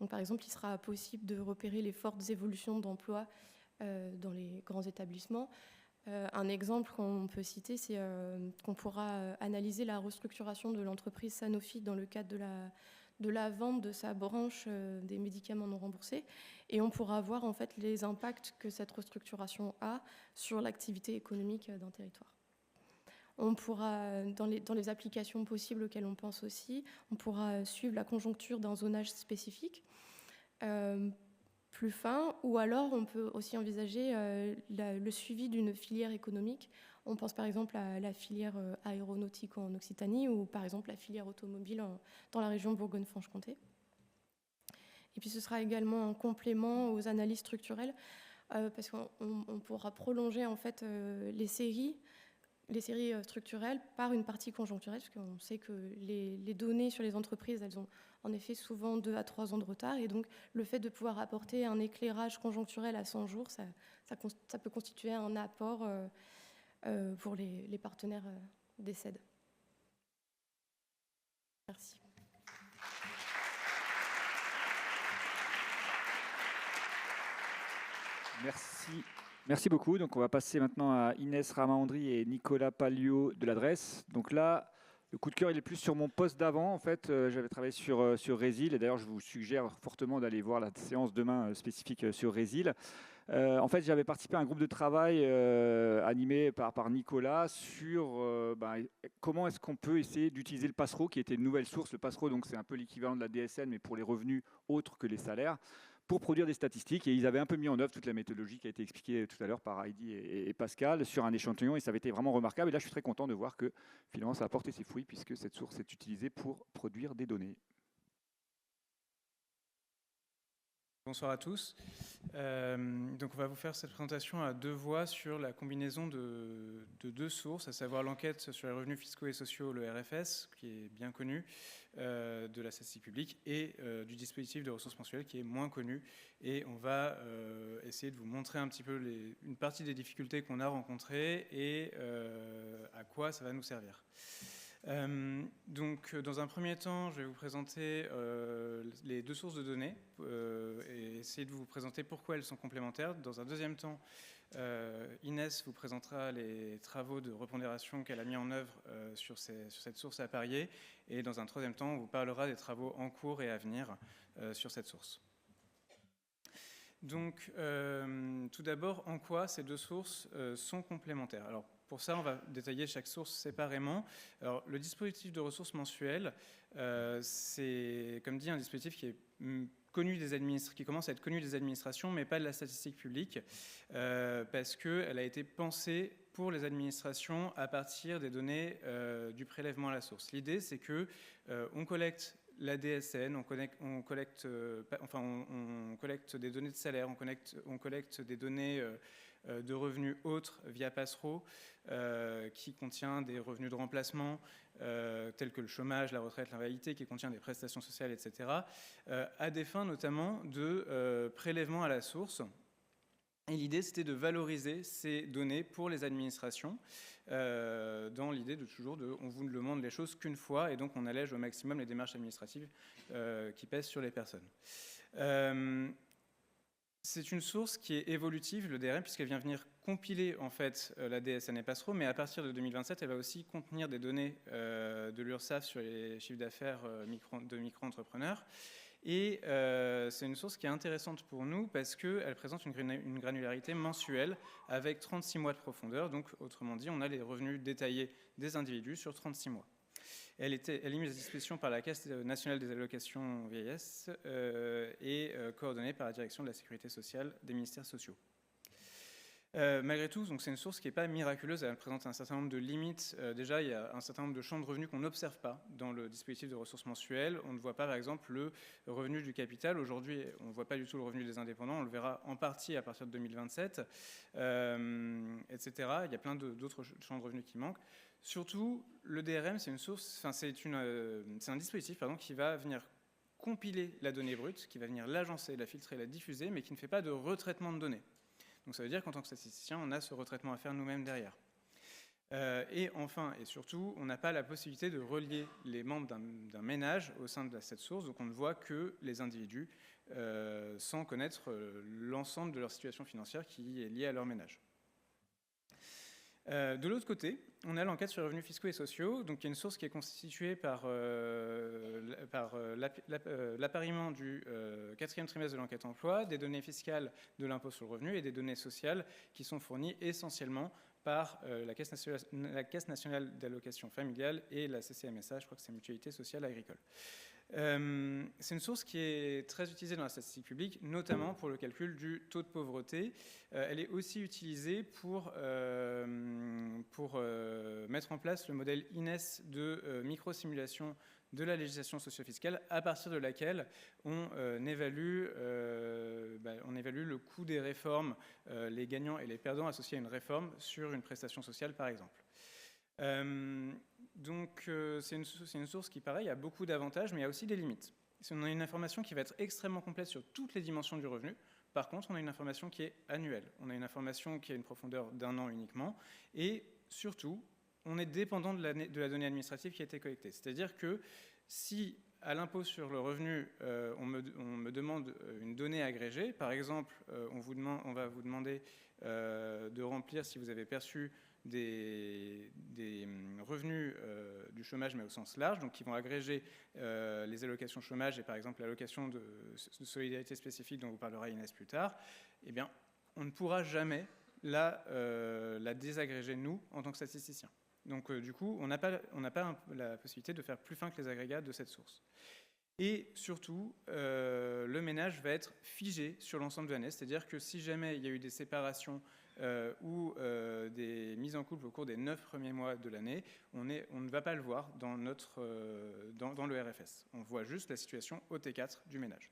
Donc, par exemple, il sera possible de repérer les fortes évolutions d'emploi dans les grands établissements. Un exemple qu'on peut citer, c'est qu'on pourra analyser la restructuration de l'entreprise Sanofi dans le cadre de la vente de sa branche des médicaments non remboursés, et on pourra voir en fait les impacts que cette restructuration a sur l'activité économique d'un territoire. On pourra, dans les applications possibles auxquelles on pense aussi, on pourra suivre la conjoncture d'un zonage spécifique plus fin, ou alors on peut aussi envisager le suivi d'une filière économique. On pense par exemple à la filière aéronautique en Occitanie ou par exemple la filière automobile dans la région Bourgogne-Franche-Comté. Et puis ce sera également un complément aux analyses structurelles parce qu'on pourra prolonger en fait les séries structurelles par une partie conjoncturelle, parce qu'on sait que les données sur les entreprises, elles ont en effet souvent 2 à 3 ans de retard, et donc le fait de pouvoir apporter un éclairage conjoncturel à 100 jours, ça peut constituer un apport pour les partenaires des CED. Merci. Merci beaucoup. Donc, on va passer maintenant à Inès Ramaandri et Nicolas Palliot de l'adresse. Donc là, le coup de cœur, il est plus sur mon poste d'avant. En fait, j'avais travaillé sur Résil, et d'ailleurs, je vous suggère fortement d'aller voir la séance demain spécifique sur Résil. En fait, j'avais participé à un groupe de travail animé par Nicolas sur comment est-ce qu'on peut essayer d'utiliser le Passero, qui était une nouvelle source. Le Passero, donc, c'est un peu l'équivalent de la DSN, mais pour les revenus autres que les salaires, pour produire des statistiques. Et ils avaient un peu mis en œuvre toute la méthodologie qui a été expliquée tout à l'heure par Heidi et Pascal sur un échantillon, et ça avait été vraiment remarquable. Et là, je suis très content de voir que finalement, ça a porté ses fruits, puisque cette source est utilisée pour produire des données. Bonsoir à tous. Donc on va vous faire cette présentation à 2 voix sur la combinaison de 2 sources, à savoir l'enquête sur les revenus fiscaux et sociaux, le RFS, qui est bien connu, de la statistique publique, et du dispositif de ressources mensuelles, qui est moins connu. Et on va essayer de vous montrer un petit peu une partie des difficultés qu'on a rencontrées et à quoi ça va nous servir. Donc, dans un premier temps, je vais vous présenter les 2 sources de données et essayer de vous présenter pourquoi elles sont complémentaires. Dans un deuxième temps, Inès vous présentera les travaux de repondération qu'elle a mis en œuvre sur cette source à Parier. Et dans un troisième temps, on vous parlera des travaux en cours et à venir sur cette source. Donc, tout d'abord, en quoi ces 2 sources sont complémentaires ? Alors, pour ça, on va détailler chaque source séparément. Alors, le dispositif de ressources mensuelles, c'est, comme dit, un dispositif qui est connu qui commence à être connu des administrations, mais pas de la statistique publique, parce qu'elle a été pensée pour les administrations à partir des données du prélèvement à la source. L'idée, c'est que on collecte la DSN, on collecte des données de salaire, on collecte des données de revenus autres via Passero, qui contient des revenus de remplacement tels que le chômage, la retraite, l'invalidité, qui contient des prestations sociales, etc., à des fins notamment de prélèvement à la source. Et l'idée, c'était de valoriser ces données pour les administrations, dans l'idée de toujours on vous ne demande les choses qu'une fois, et donc on allège au maximum les démarches administratives qui pèsent sur les personnes. C'est une source qui est évolutive, le DRM, puisqu'elle vient venir compiler en fait la DSN et Passero, mais à partir de 2027, elle va aussi contenir des données de l'URSSAF sur les chiffres d'affaires de micro-entrepreneurs. Et c'est une source qui est intéressante pour nous parce qu'elle présente une granularité mensuelle avec 36 mois de profondeur. Donc, autrement dit, on a les revenus détaillés des individus sur 36 mois. Elle est mise à disposition par la Caisse nationale des allocations vieillesse et coordonnée par la Direction de la sécurité sociale des ministères sociaux. Malgré tout, c'est une source qui n'est pas miraculeuse, elle présente un certain nombre de limites. Déjà, il y a un certain nombre de champs de revenus qu'on n'observe pas dans le dispositif de ressources mensuelles. On ne voit pas, par exemple, le revenu du capital. Aujourd'hui, on ne voit pas du tout le revenu des indépendants. On le verra en partie à partir de 2027, etc. Il y a plein d'autres champs de revenus qui manquent. Surtout, le DRM, c'est un dispositif qui va venir compiler la donnée brute, qui va venir l'agencer, la filtrer, la diffuser, mais qui ne fait pas de retraitement de données. Donc ça veut dire qu'en tant que statisticien, on a ce retraitement à faire nous-mêmes derrière. Et enfin, et surtout, on n'a pas la possibilité de relier les membres d'un ménage au sein de cette source, donc on ne voit que les individus sans connaître l'ensemble de leur situation financière qui est liée à leur ménage. De l'autre côté, on a l'enquête sur les revenus fiscaux et sociaux, donc il y a une source qui est constituée par l'appariement du quatrième trimestre de l'enquête emploi, des données fiscales de l'impôt sur le revenu et des données sociales qui sont fournies essentiellement par la Caisse nationale d'allocation familiale et la CCMSA, je crois que c'est Mutualité sociale agricole. C'est une source qui est très utilisée dans la statistique publique, notamment pour le calcul du taux de pauvreté. Elle est aussi utilisée pour mettre en place le modèle INES de micro-simulation de la législation socio-fiscale, à partir de laquelle on évalue le coût des réformes, les gagnants et les perdants associés à une réforme sur une prestation sociale, par exemple. C'est une source qui, pareil, a beaucoup d'avantages, mais il y a aussi des limites. On a une information qui va être extrêmement complète sur toutes les dimensions du revenu. Par contre, on a une information qui est annuelle. On a une information qui a une profondeur d'1 an uniquement. Et surtout, on est dépendant de la donnée administrative qui a été collectée. C'est-à-dire que si, à l'impôt sur le revenu, on me demande une donnée agrégée, par exemple, on va vous demander de remplir si vous avez perçu des revenus du chômage, mais au sens large, donc qui vont agréger les allocations chômage et par exemple l'allocation de solidarité spécifique dont vous parlera Inès plus tard, eh bien, on ne pourra jamais la désagréger, nous, en tant que statisticiens. Donc, du coup, on n'a pas la possibilité de faire plus fin que les agrégats de cette source. Et surtout, le ménage va être figé sur l'ensemble de l'année, c'est-à-dire que si jamais il y a eu des séparations ou des mises en couple au cours des 9 premiers mois de l'année, on ne va pas le voir dans le RFS. On voit juste la situation au T4 du ménage.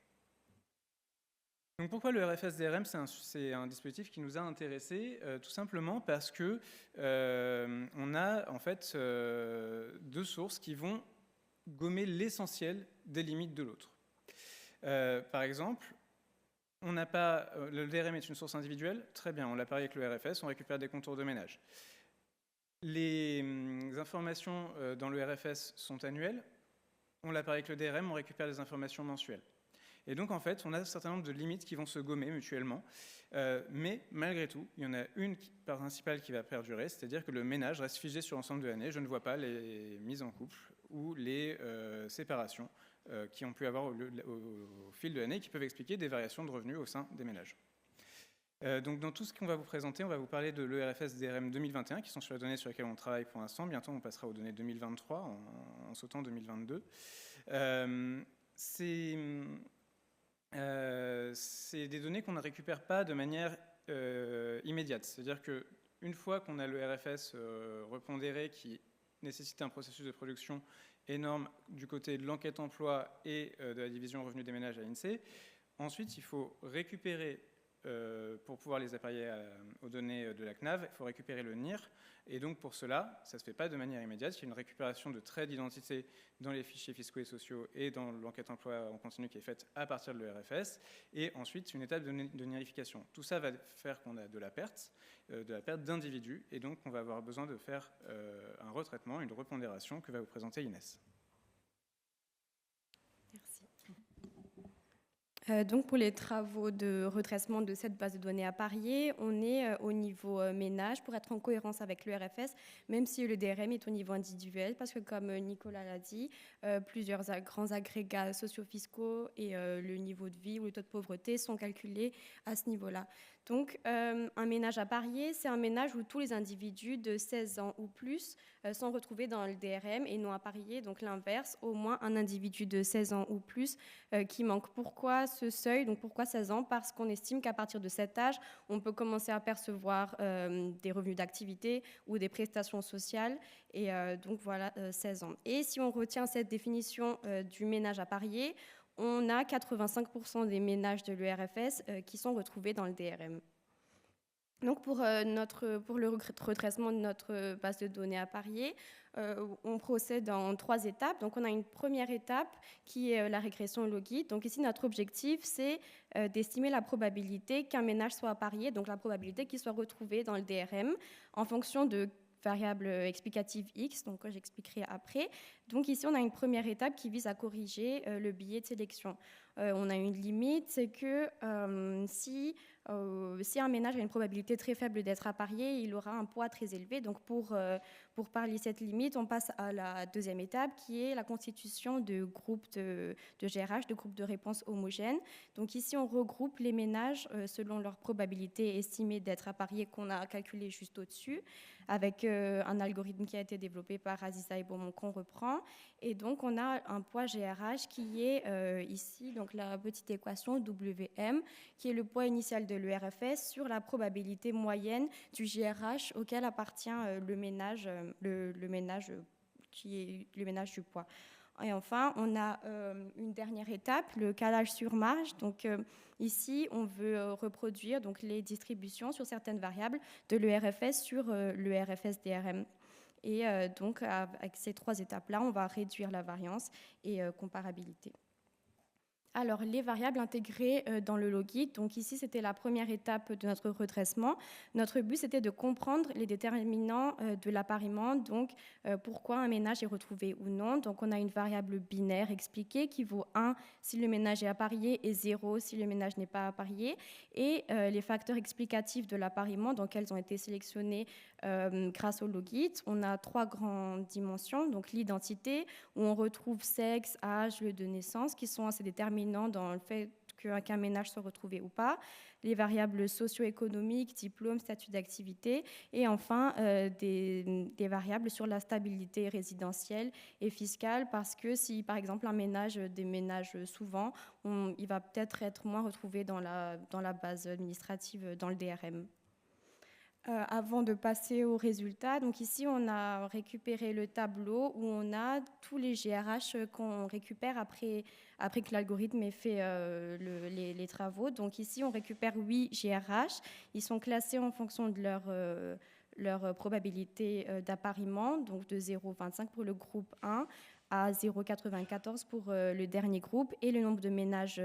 Donc pourquoi le RFS-DRM, c'est un dispositif qui nous a intéressés, tout simplement parce que on a en fait deux sources qui vont gommer l'essentiel des limites de l'autre. Par exemple, le DRM est une source individuelle, très bien, on l'a pareil avec le RFS, on récupère des contours de ménage. Les informations dans le RFS sont annuelles, on l'a pareil avec le DRM, on récupère des informations mensuelles. Et donc, en fait, on a un certain nombre de limites qui vont se gommer mutuellement. Mais malgré tout, il y en a une principale qui va perdurer, c'est-à-dire que le ménage reste figé sur l'ensemble de l'année. Je ne vois pas les mises en couple ou les séparations qui ont pu avoir au fil de l'année, qui peuvent expliquer des variations de revenus au sein des ménages. Donc, dans tout ce qu'on va vous présenter, on va vous parler de l'ERFS DRM 2021, qui sont sur les données sur lesquelles on travaille pour l'instant. Bientôt, on passera aux données 2023, en sautant 2022. C'est des données qu'on ne récupère pas de manière immédiate. C'est-à-dire qu'une fois qu'on a le RFS repondéré qui nécessite un processus de production énorme du côté de l'enquête emploi et de la division revenus des ménages à l'INSEE, ensuite il faut récupérer, pour pouvoir les appareiller aux données de la CNAV, il faut récupérer le NIR. Et donc pour cela, ça ne se fait pas de manière immédiate. Il y a une récupération de traits d'identité dans les fichiers fiscaux et sociaux et dans l'enquête emploi en continu qui est faite à partir de l'ERFS. Et ensuite, une étape de nirification. Tout ça va faire qu'on a de la perte d'individus. Et donc on va avoir besoin de faire un retraitement, une repondération que va vous présenter Inès. Merci. Donc pour les travaux de redressement de cette base de données appariée, on est au niveau ménage pour être en cohérence avec le RFS, même si le DRM est au niveau individuel, parce que comme Nicolas l'a dit, plusieurs grands agrégats socio-fiscaux et le niveau de vie ou le taux de pauvreté sont calculés à ce niveau-là. Donc, un ménage à parier, c'est un ménage où tous les individus de 16 ans ou plus sont retrouvés dans le DRM et non à parier, donc l'inverse, au moins un individu de 16 ans ou plus qui manque. Pourquoi ce seuil? Donc, pourquoi 16 ans? Parce qu'on estime qu'à partir de cet âge, on peut commencer à percevoir des revenus d'activité ou des prestations sociales, et donc voilà, 16 ans. Et si on retient cette définition du ménage à parier, on a 85% des ménages de l'ERFS qui sont retrouvés dans le DRM. Donc pour le redressement de notre base de données à parier, on procède en 3 étapes. Donc on a une première étape qui est la régression logique. Donc ici notre objectif c'est d'estimer la probabilité qu'un ménage soit à parier, donc la probabilité qu'il soit retrouvé dans le DRM en fonction de variable explicative X, donc j'expliquerai après. Donc ici, on a une première étape qui vise à corriger le biais de sélection. On a une limite, c'est que si un ménage a une probabilité très faible d'être à parier, il aura un poids très élevé. Donc pour pallier cette limite, on passe à la deuxième étape qui est la constitution de groupes de GRH, de groupes de réponse homogènes. Donc ici, on regroupe les ménages selon leur probabilité estimée d'être à parier qu'on a calculé juste au-dessus, avec un algorithme qui a été développé par Aziza et Beaumont qu'on reprend. Et donc, on a un poids GRH qui est ici, donc la petite équation WM, qui est le poids initial de l'ERFS sur la probabilité moyenne du GRH auquel appartient le ménage qui est le ménage du poids. Et enfin, on a une dernière étape, le calage sur marge. Donc ici, on veut reproduire donc, les distributions sur certaines variables de l'ERFS sur l'ERFS DRM. Et donc, avec ces 3 étapes-là, on va réduire la variance et comparabilité. Alors, les variables intégrées dans le logit. Donc ici, c'était la première étape de notre redressement. Notre but, c'était de comprendre les déterminants de l'appariement, donc pourquoi un ménage est retrouvé ou non. Donc on a une variable binaire expliquée qui vaut 1 si le ménage est apparié et 0 si le ménage n'est pas apparié. Et les facteurs explicatifs de l'appariement, donc elles ont été sélectionnés grâce au logit. On a 3 grandes dimensions, donc l'identité, où on retrouve sexe, âge, lieu de naissance, qui sont assez déterminants dans le fait qu'un ménage soit retrouvé ou pas, les variables socio-économiques, diplôme, statut d'activité, et enfin des variables sur la stabilité résidentielle et fiscale, parce que si par exemple un ménage déménage souvent, il va peut-être être moins retrouvé dans la base administrative, dans le DRM. Avant de passer aux résultats, donc ici on a récupéré le tableau où on a tous les GRH qu'on récupère après que l'algorithme ait fait les travaux. Donc ici on récupère 8 GRH, ils sont classés en fonction de leur probabilité d'appariement, donc de 0,25 pour le groupe 1 à 0,94 pour le dernier groupe, et le nombre de ménages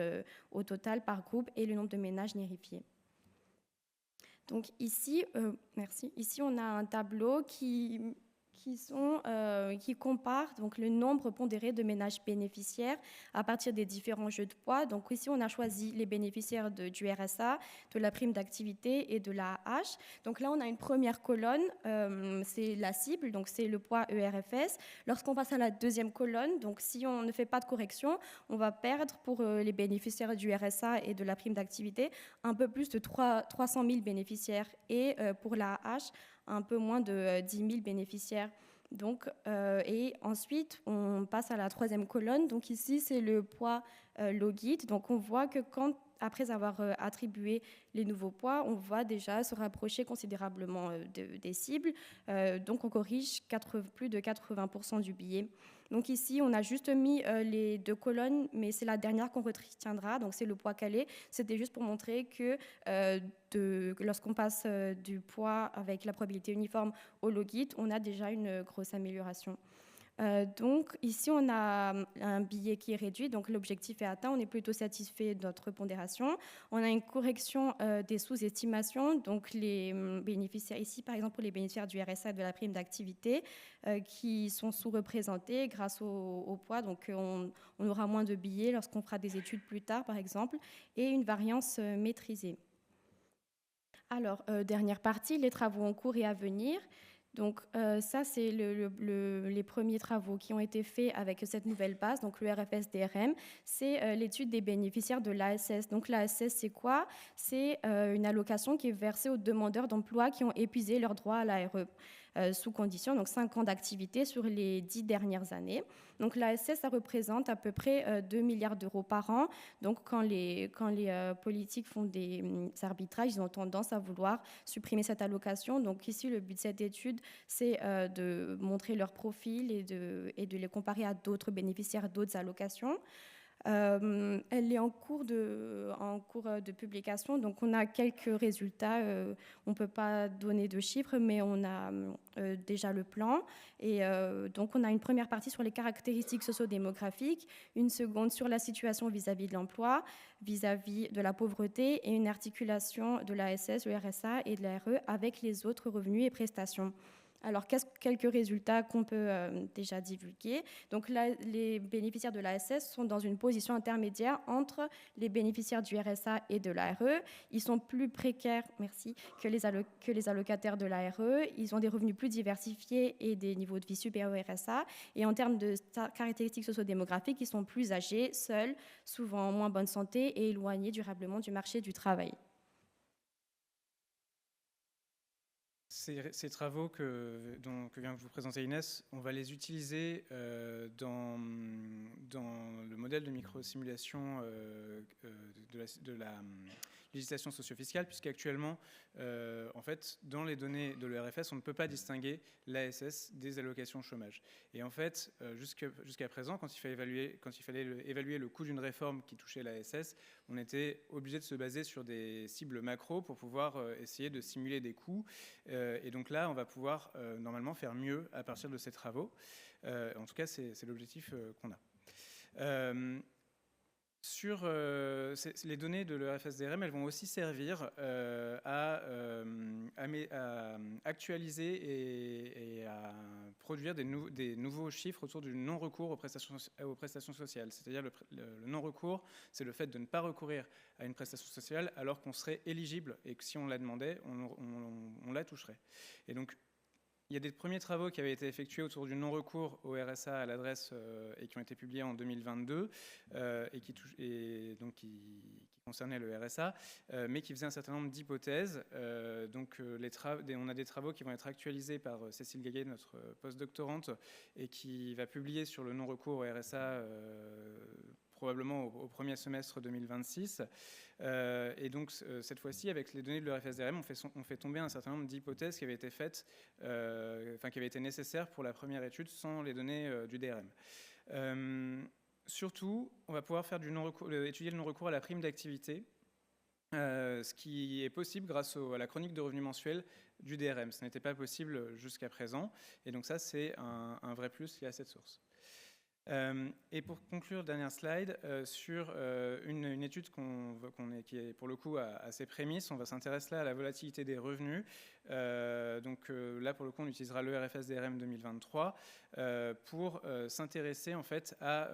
au total par groupe et le nombre de ménages nérifiés. Donc ici, ici, on a un tableau qui compare donc, le nombre pondéré de ménages bénéficiaires à partir des différents jeux de poids. Donc ici, on a choisi les bénéficiaires du RSA, de la prime d'activité et de l'AAH. Donc là, on a une première colonne, c'est la cible, donc c'est le poids ERFS. Lorsqu'on passe à la deuxième colonne, donc si on ne fait pas de correction, on va perdre pour les bénéficiaires du RSA et de la prime d'activité un peu plus de 300 000 bénéficiaires, et pour l'AAH, un peu moins de 10 000 bénéficiaires. Donc, et ensuite, on passe à la troisième colonne. Donc ici, c'est le poids logit. Donc on voit que après avoir attribué les nouveaux poids, on va déjà se rapprocher considérablement des cibles. Donc on corrige plus de 80% du biais. Donc ici, on a juste mis les 2 colonnes, mais c'est la dernière qu'on retiendra, donc c'est le poids calé. C'était juste pour montrer que lorsqu'on passe du poids avec la probabilité uniforme au logit, on a déjà une grosse amélioration. Donc ici, on a un biais qui est réduit, donc l'objectif est atteint, on est plutôt satisfait de notre pondération. On a une correction des sous-estimations, donc les bénéficiaires, ici par exemple pour les bénéficiaires du RSA et de la prime d'activité, qui sont sous-représentés grâce au poids, donc on aura moins de billets lorsqu'on fera des études plus tard par exemple, et une variance maîtrisée. Alors, dernière partie, les travaux en cours et à venir. Donc ça, c'est les premiers travaux qui ont été faits avec cette nouvelle base, donc le RFS-DRM, c'est l'étude des bénéficiaires de l'ASS. Donc l'ASS, c'est quoi? C'est une allocation qui est versée aux demandeurs d'emploi qui ont épuisé leurs droits à l'ARE sous condition, donc 5 ans d'activité sur les 10 dernières années. Donc l'ASS, ça représente à peu près 2 milliards d'euros par an. Donc quand les politiques font des arbitrages, ils ont tendance à vouloir supprimer cette allocation. Donc ici, le but de cette étude, c'est de montrer leur profil et de les comparer à d'autres bénéficiaires d'autres allocations. Elle est en cours de publication, donc on a quelques résultats. On ne peut pas donner de chiffres, mais on a déjà le plan. Et donc on a une première partie sur les caractéristiques sociodémographiques, une seconde sur la situation vis-à-vis de l'emploi, vis-à-vis de la pauvreté, et une articulation de l'ASS, le RSA et de l'ARE avec les autres revenus et prestations. Alors, quelques résultats qu'on peut déjà divulguer. Donc là, les bénéficiaires de l'ASS sont dans une position intermédiaire entre les bénéficiaires du RSA et de l'ARE. Ils sont plus précaires, merci, que les allocataires de l'ARE. Ils ont des revenus plus diversifiés et des niveaux de vie supérieurs au RSA. Et en termes de caractéristiques sociodémographiques, ils sont plus âgés, seuls, souvent en moins bonne santé et éloignés durablement du marché du travail. Ces travaux que vient de vous présenter Inès, on va les utiliser dans le modèle de microsimulation de la législation socio-fiscale, puisqu'actuellement, en fait, dans les données de l'ERFS, on ne peut pas distinguer l'ASS des allocations chômage. Et en fait, jusqu'à présent, quand il fallait évaluer le coût d'une réforme qui touchait l'ASS, on était obligé de se baser sur des cibles macro pour pouvoir essayer de simuler des coûts. Et donc là, on va pouvoir normalement faire mieux à partir de ces travaux. En tout cas, c'est l'objectif qu'on a. Sur les données de l'ERFS-DRM, elles vont aussi servir à actualiser et à produire des nouveaux chiffres autour du non-recours aux prestations sociales. C'est-à-dire le non-recours, c'est le fait de ne pas recourir à une prestation sociale alors qu'on serait éligible et que si on la demandait, on la toucherait. Et donc, il y a des premiers travaux qui avaient été effectués autour du non-recours au RSA à l'adresse et qui ont été publiés en 2022 et qui concernaient le RSA, mais qui faisaient un certain nombre d'hypothèses. On a des travaux qui vont être actualisés par Cécile Gaillet, notre postdoctorante, et qui va publier sur le non-recours au RSA probablement au premier semestre 2026. Et donc, cette fois-ci, avec les données de l'ERFS-DRM, on fait tomber un certain nombre d'hypothèses qui avaient été faites, qui avaient été nécessaires pour la première étude sans les données du DRM. Surtout, on va pouvoir faire étudier le non-recours à la prime d'activité, ce qui est possible grâce à la chronique de revenus mensuels du DRM. Ce n'était pas possible jusqu'à présent. Et donc ça, c'est un vrai plus lié à cette source. Et pour conclure, dernière slide, sur une étude qui est pour le coup à ses prémices, on va s'intéresser là à la volatilité des revenus. Donc là, pour le coup, on utilisera le RFS-DRM 2023 pour s'intéresser en fait à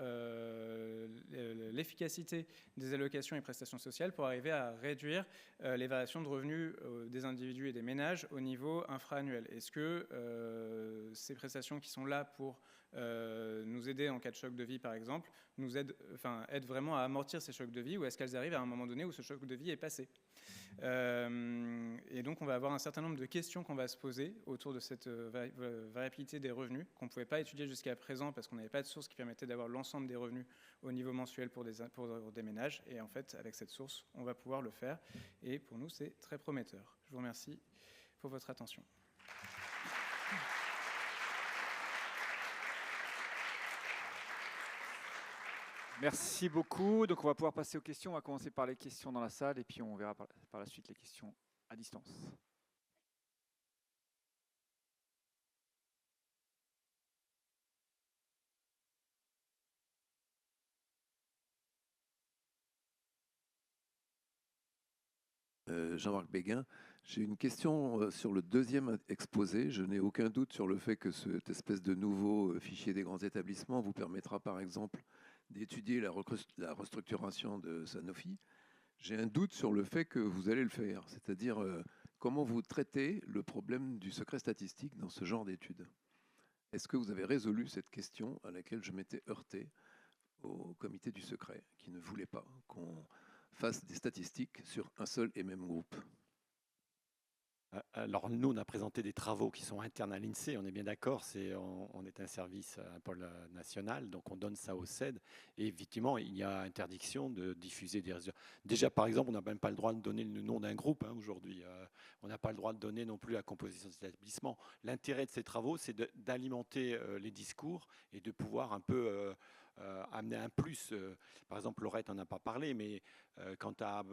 l'efficacité des allocations et prestations sociales pour arriver à réduire les variations de revenus des individus et des ménages au niveau infra-annuel. Est-ce que ces prestations qui sont là pour nous aider en cas de choc de vie, par exemple, aident vraiment à amortir ces chocs de vie, ou est-ce qu'elles arrivent à un moment donné où ce choc de vie est passé? Et donc, on va avoir un certain nombre de questions qu'on va se poser autour de cette variabilité des revenus qu'on ne pouvait pas étudier jusqu'à présent parce qu'on n'avait pas de source qui permettait d'avoir l'ensemble des revenus au niveau mensuel pour des ménages. Et en fait, avec cette source, on va pouvoir le faire. Et pour nous, c'est très prometteur. Je vous remercie pour votre attention. Merci beaucoup. Donc, on va pouvoir passer aux questions. On va commencer par les questions dans la salle et puis on verra par la suite les questions à distance. Jean-Marc Béguin, j'ai une question sur le deuxième exposé. Je n'ai aucun doute sur le fait que cette espèce de nouveau fichier des grands établissements vous permettra par exemple d'étudier la restructuration de Sanofi. J'ai un doute sur le fait que vous allez le faire, c'est-à-dire comment vous traitez le problème du secret statistique dans ce genre d'études? Est-ce que vous avez résolu cette question à laquelle je m'étais heurté au comité du secret, qui ne voulait pas qu'on fasse des statistiques sur un seul et même groupe? Alors nous, on a présenté des travaux qui sont internes à l'INSEE, on est bien d'accord, on est un service, un pôle national, donc on donne ça au CED. Et effectivement, il y a interdiction de diffuser des résultats. Déjà, par exemple, on n'a même pas le droit de donner le nom d'un groupe aujourd'hui. On n'a pas le droit de donner non plus la composition des établissements. L'intérêt de ces travaux, c'est d'alimenter les discours et de pouvoir un peu amener un plus. Par exemple, Laurette n'en a pas parlé, mais quant à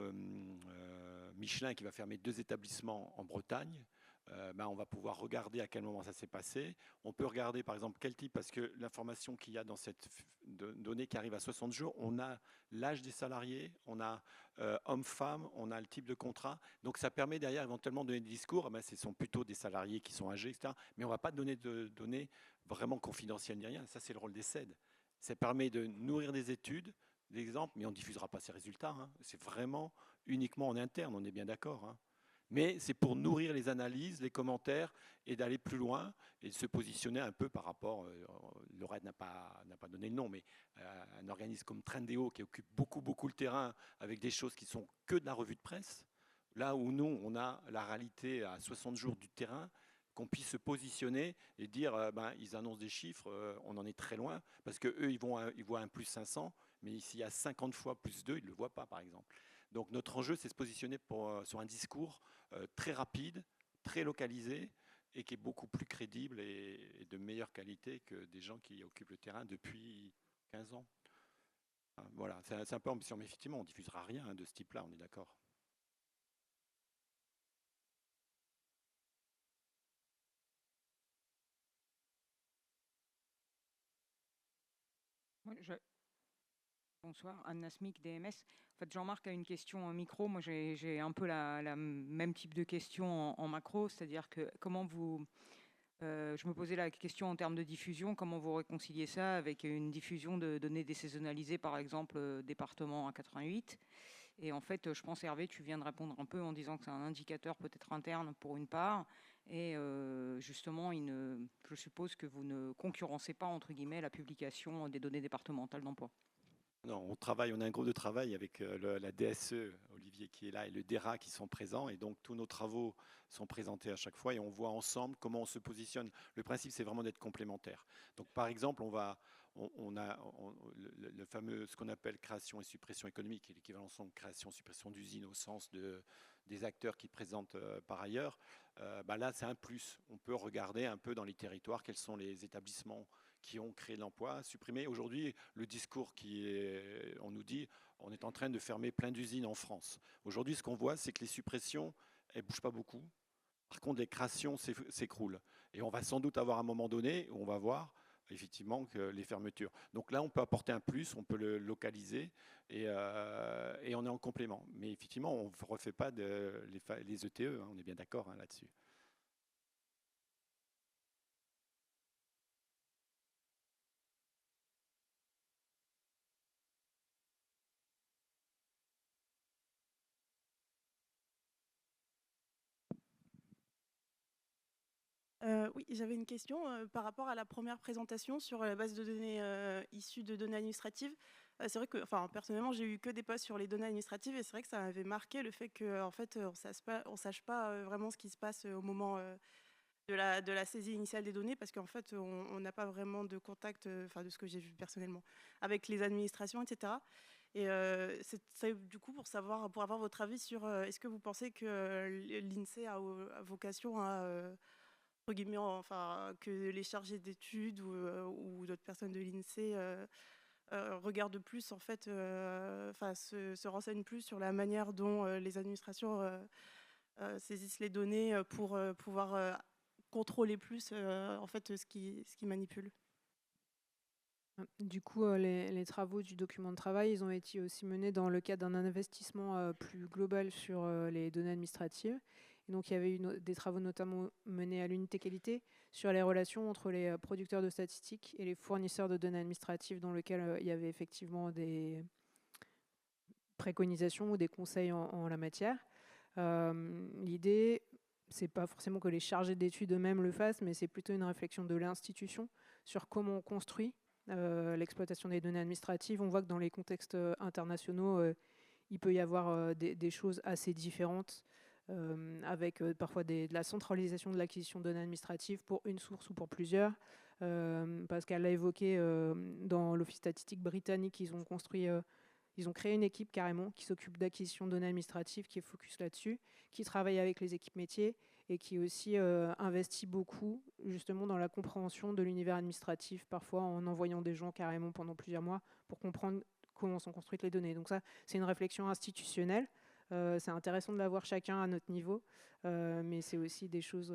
Michelin qui va fermer 2 établissements en Bretagne, on va pouvoir regarder à quel moment ça s'est passé. On peut regarder par exemple quel type, parce que l'information qu'il y a dans cette donnée qui arrive à 60 jours, on a l'âge des salariés, on a homme-femme, on a le type de contrat. Donc ça permet derrière éventuellement de donner des discours. Ce sont plutôt des salariés qui sont âgés, etc. Mais on ne va pas donner de données vraiment confidentielles ni rien. Ça, c'est le rôle des CED. Ça permet de nourrir des études, des exemples, mais on ne diffusera pas ces résultats. C'est vraiment uniquement en interne, on est bien d'accord. Mais c'est pour nourrir les analyses, les commentaires et d'aller plus loin et de se positionner un peu par rapport, Laurette n'a pas donné le nom, mais un organisme comme Trendéo qui occupe beaucoup le terrain avec des choses qui sont que de la revue de presse, là où nous, on a la réalité à 60 jours du terrain, qu'on puisse se positionner et dire, ils annoncent des chiffres, on en est très loin, parce qu'eux, ils voient un plus 500, mais s'il y a 50 fois plus 2, ils ne le voient pas, par exemple. Donc notre enjeu, c'est se positionner sur un discours très rapide, très localisé, et qui est beaucoup plus crédible et de meilleure qualité que des gens qui occupent le terrain depuis 15 ans. Voilà, c'est un peu ambitieux, mais effectivement, on ne diffusera rien de ce type-là, on est d'accord. Bonsoir, Anne Nasmik, DMS. En fait, Jean-Marc a une question en micro. Moi, j'ai un peu la même type de question en macro, c'est-à-dire que comment vous... je me posais la question en termes de diffusion, comment vous réconciliez ça avec une diffusion de données désaisonnalisées, par exemple, département à 88. Et en fait, je pense, Hervé, tu viens de répondre un peu en disant que c'est un indicateur peut-être interne pour une part. Et justement, je suppose que vous ne concurrencez pas, entre guillemets, la publication des données départementales d'emploi. Non, on a un groupe de travail avec la DSE, Olivier qui est là, et le DERA qui sont présents. Et donc, tous nos travaux sont présentés à chaque fois et on voit ensemble comment on se positionne. Le principe, c'est vraiment d'être complémentaire. Donc, par exemple, on a le fameux, ce qu'on appelle création et suppression économique, qui est l'équivalent de création-suppression d'usines au sens des acteurs qui présentent par ailleurs. Là, c'est un plus. On peut regarder un peu dans les territoires quels sont les établissements qui ont créé de l'emploi, supprimé. Aujourd'hui, le discours on nous dit, on est en train de fermer plein d'usines en France. Aujourd'hui, ce qu'on voit, c'est que les suppressions, elles ne bougent pas beaucoup. Par contre, les créations s'écroulent. Et on va sans doute avoir un moment donné où on va voir effectivement que les fermetures. Donc là, on peut apporter un plus, on peut le localiser et on est en complément. Mais effectivement, on ne refait pas les ETE, on est bien d'accord là-dessus. Oui, j'avais une question par rapport à la première présentation sur la base de données issues de données administratives. C'est vrai que, personnellement, j'ai eu que des posts sur les données administratives et c'est vrai que ça m'avait marqué le fait qu'en fait, on sache pas vraiment ce qui se passe au moment de la saisie initiale des données parce qu'en fait, on n'a pas vraiment de contact, de ce que j'ai vu personnellement, avec les administrations, etc. Et c'est du coup pour avoir votre avis sur est-ce que vous pensez que l'INSEE a vocation à entre guillemets, que les chargés d'études ou d'autres personnes de l'INSEE regardent plus, en fait, se renseignent plus sur la manière dont les administrations saisissent les données pour pouvoir contrôler plus, en fait, ce qui manipule. Du coup, les travaux du document de travail, ils ont été aussi menés dans le cadre d'un investissement plus global sur les données administratives. Et donc, il y avait eu des travaux notamment menés à l'unité qualité sur les relations entre les producteurs de statistiques et les fournisseurs de données administratives dans lesquels il y avait effectivement des préconisations ou des conseils en la matière. L'idée, c'est pas forcément que les chargés d'études eux-mêmes le fassent, mais c'est plutôt une réflexion de l'institution sur comment on construit l'exploitation des données administratives. On voit que dans les contextes internationaux, il peut y avoir des choses assez différentes, avec parfois de la centralisation de l'acquisition de données administratives pour une source ou pour plusieurs. Pascal l'a évoqué, dans l'Office statistique britannique, ils ont créé une équipe carrément qui s'occupe d'acquisition de données administratives, qui est focus là-dessus, qui travaille avec les équipes métiers et qui aussi investit beaucoup justement dans la compréhension de l'univers administratif, parfois en envoyant des gens carrément pendant plusieurs mois pour comprendre comment sont construites les données. Donc ça, c'est une réflexion institutionnelle. C'est intéressant de l'avoir chacun à notre niveau, mais c'est aussi des choses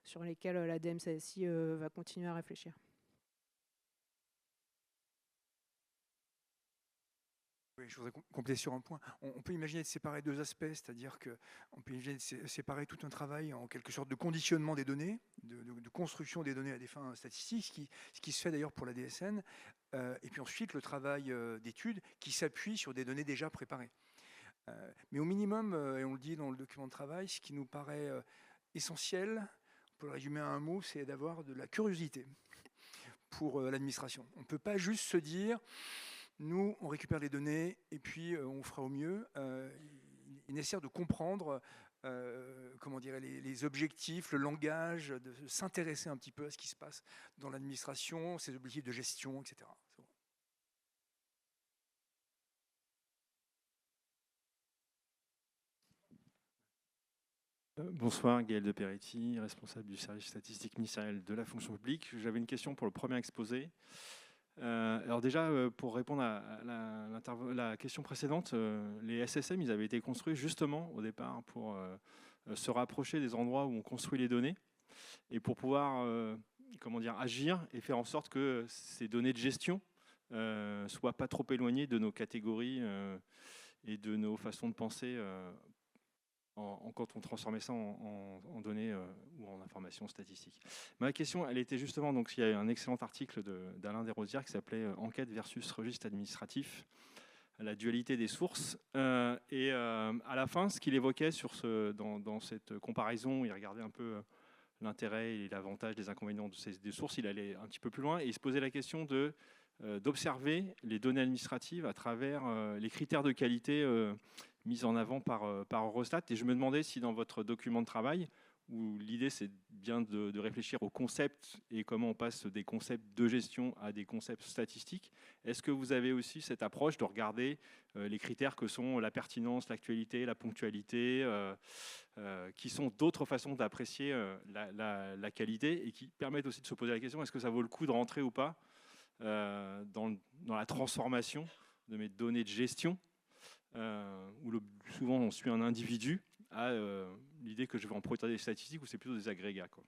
sur lesquelles la DMCSI va continuer à réfléchir. Oui, je voudrais compléter sur un point. On peut imaginer de séparer deux aspects, c'est-à-dire qu'on peut imaginer de séparer tout un travail en quelque sorte de conditionnement des données, de construction des données à des fins statistiques, ce qui se fait d'ailleurs pour la DSN, et puis ensuite le travail d'étude qui s'appuie sur des données déjà préparées. Mais au minimum, et on le dit dans le document de travail, ce qui nous paraît essentiel, on peut le résumer à un mot, c'est d'avoir de la curiosité pour l'administration. On ne peut pas juste se dire... Nous, on récupère les données et puis on fera au mieux. Il est nécessaire de comprendre comment dirais, les objectifs, le langage, de s'intéresser un petit peu à ce qui se passe dans l'administration, ses objectifs de gestion, etc. Bonsoir, Gaël de Peretti, responsable du service statistique ministériel de la fonction publique. J'avais une question pour le premier exposé. Alors déjà, pour répondre à la question précédente, les SSM, ils avaient été construits justement au départ pour se rapprocher des endroits où on construit les données et pour pouvoir agir et faire en sorte que ces données de gestion soient pas trop éloignées de nos catégories et de nos façons de penser quand on transformait ça en données ou en informations statistiques. Ma question, elle était justement, donc il y a un excellent article d'Alain Desrosières qui s'appelait « Enquête versus registre administratif, la dualité des sources ». Et à la fin, ce qu'il évoquait dans cette comparaison, il regardait un peu l'intérêt et l'avantage des inconvénients des sources, il allait un petit peu plus loin et il se posait la question d'observer les données administratives à travers les critères de qualité mise en avant par Eurostat. Et je me demandais si dans votre document de travail, où l'idée c'est bien de réfléchir aux concepts et comment on passe des concepts de gestion à des concepts statistiques, est-ce que vous avez aussi cette approche de regarder les critères que sont la pertinence, l'actualité, la ponctualité, qui sont d'autres façons d'apprécier la qualité et qui permettent aussi de se poser la question, est-ce que ça vaut le coup de rentrer ou pas dans la transformation de mes données de gestion où souvent on suit un individu, à l'idée que je vais en produire des statistiques où c'est plutôt des agrégats, quoi.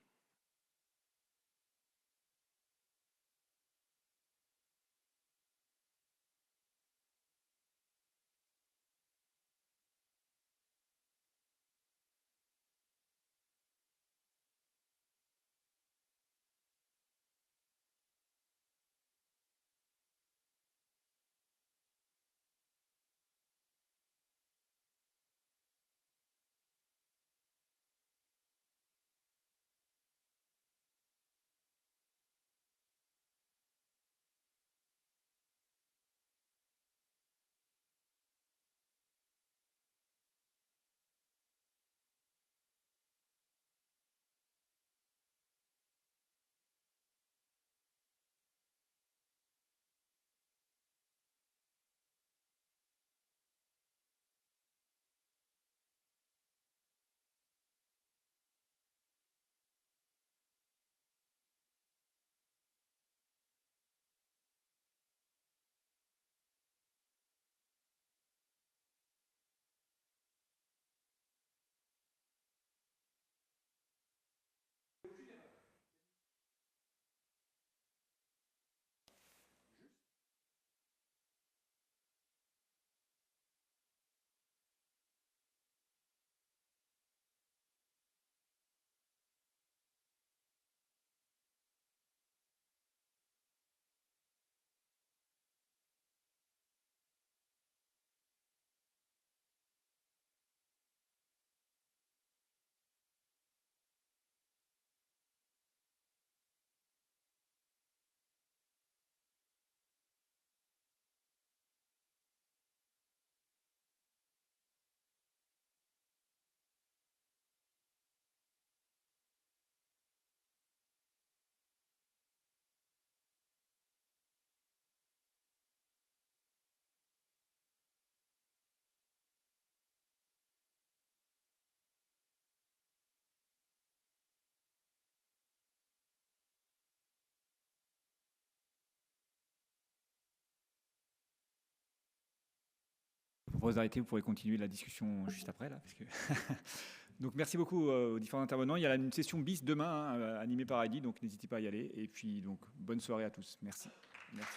propose d'arrêter, vous pourrez continuer la discussion juste après. Là, parce que donc merci beaucoup aux différents intervenants. Il y a une session bis demain, animée par Heidi, donc n'hésitez pas à y aller. Et puis donc bonne soirée à tous. Merci. Merci.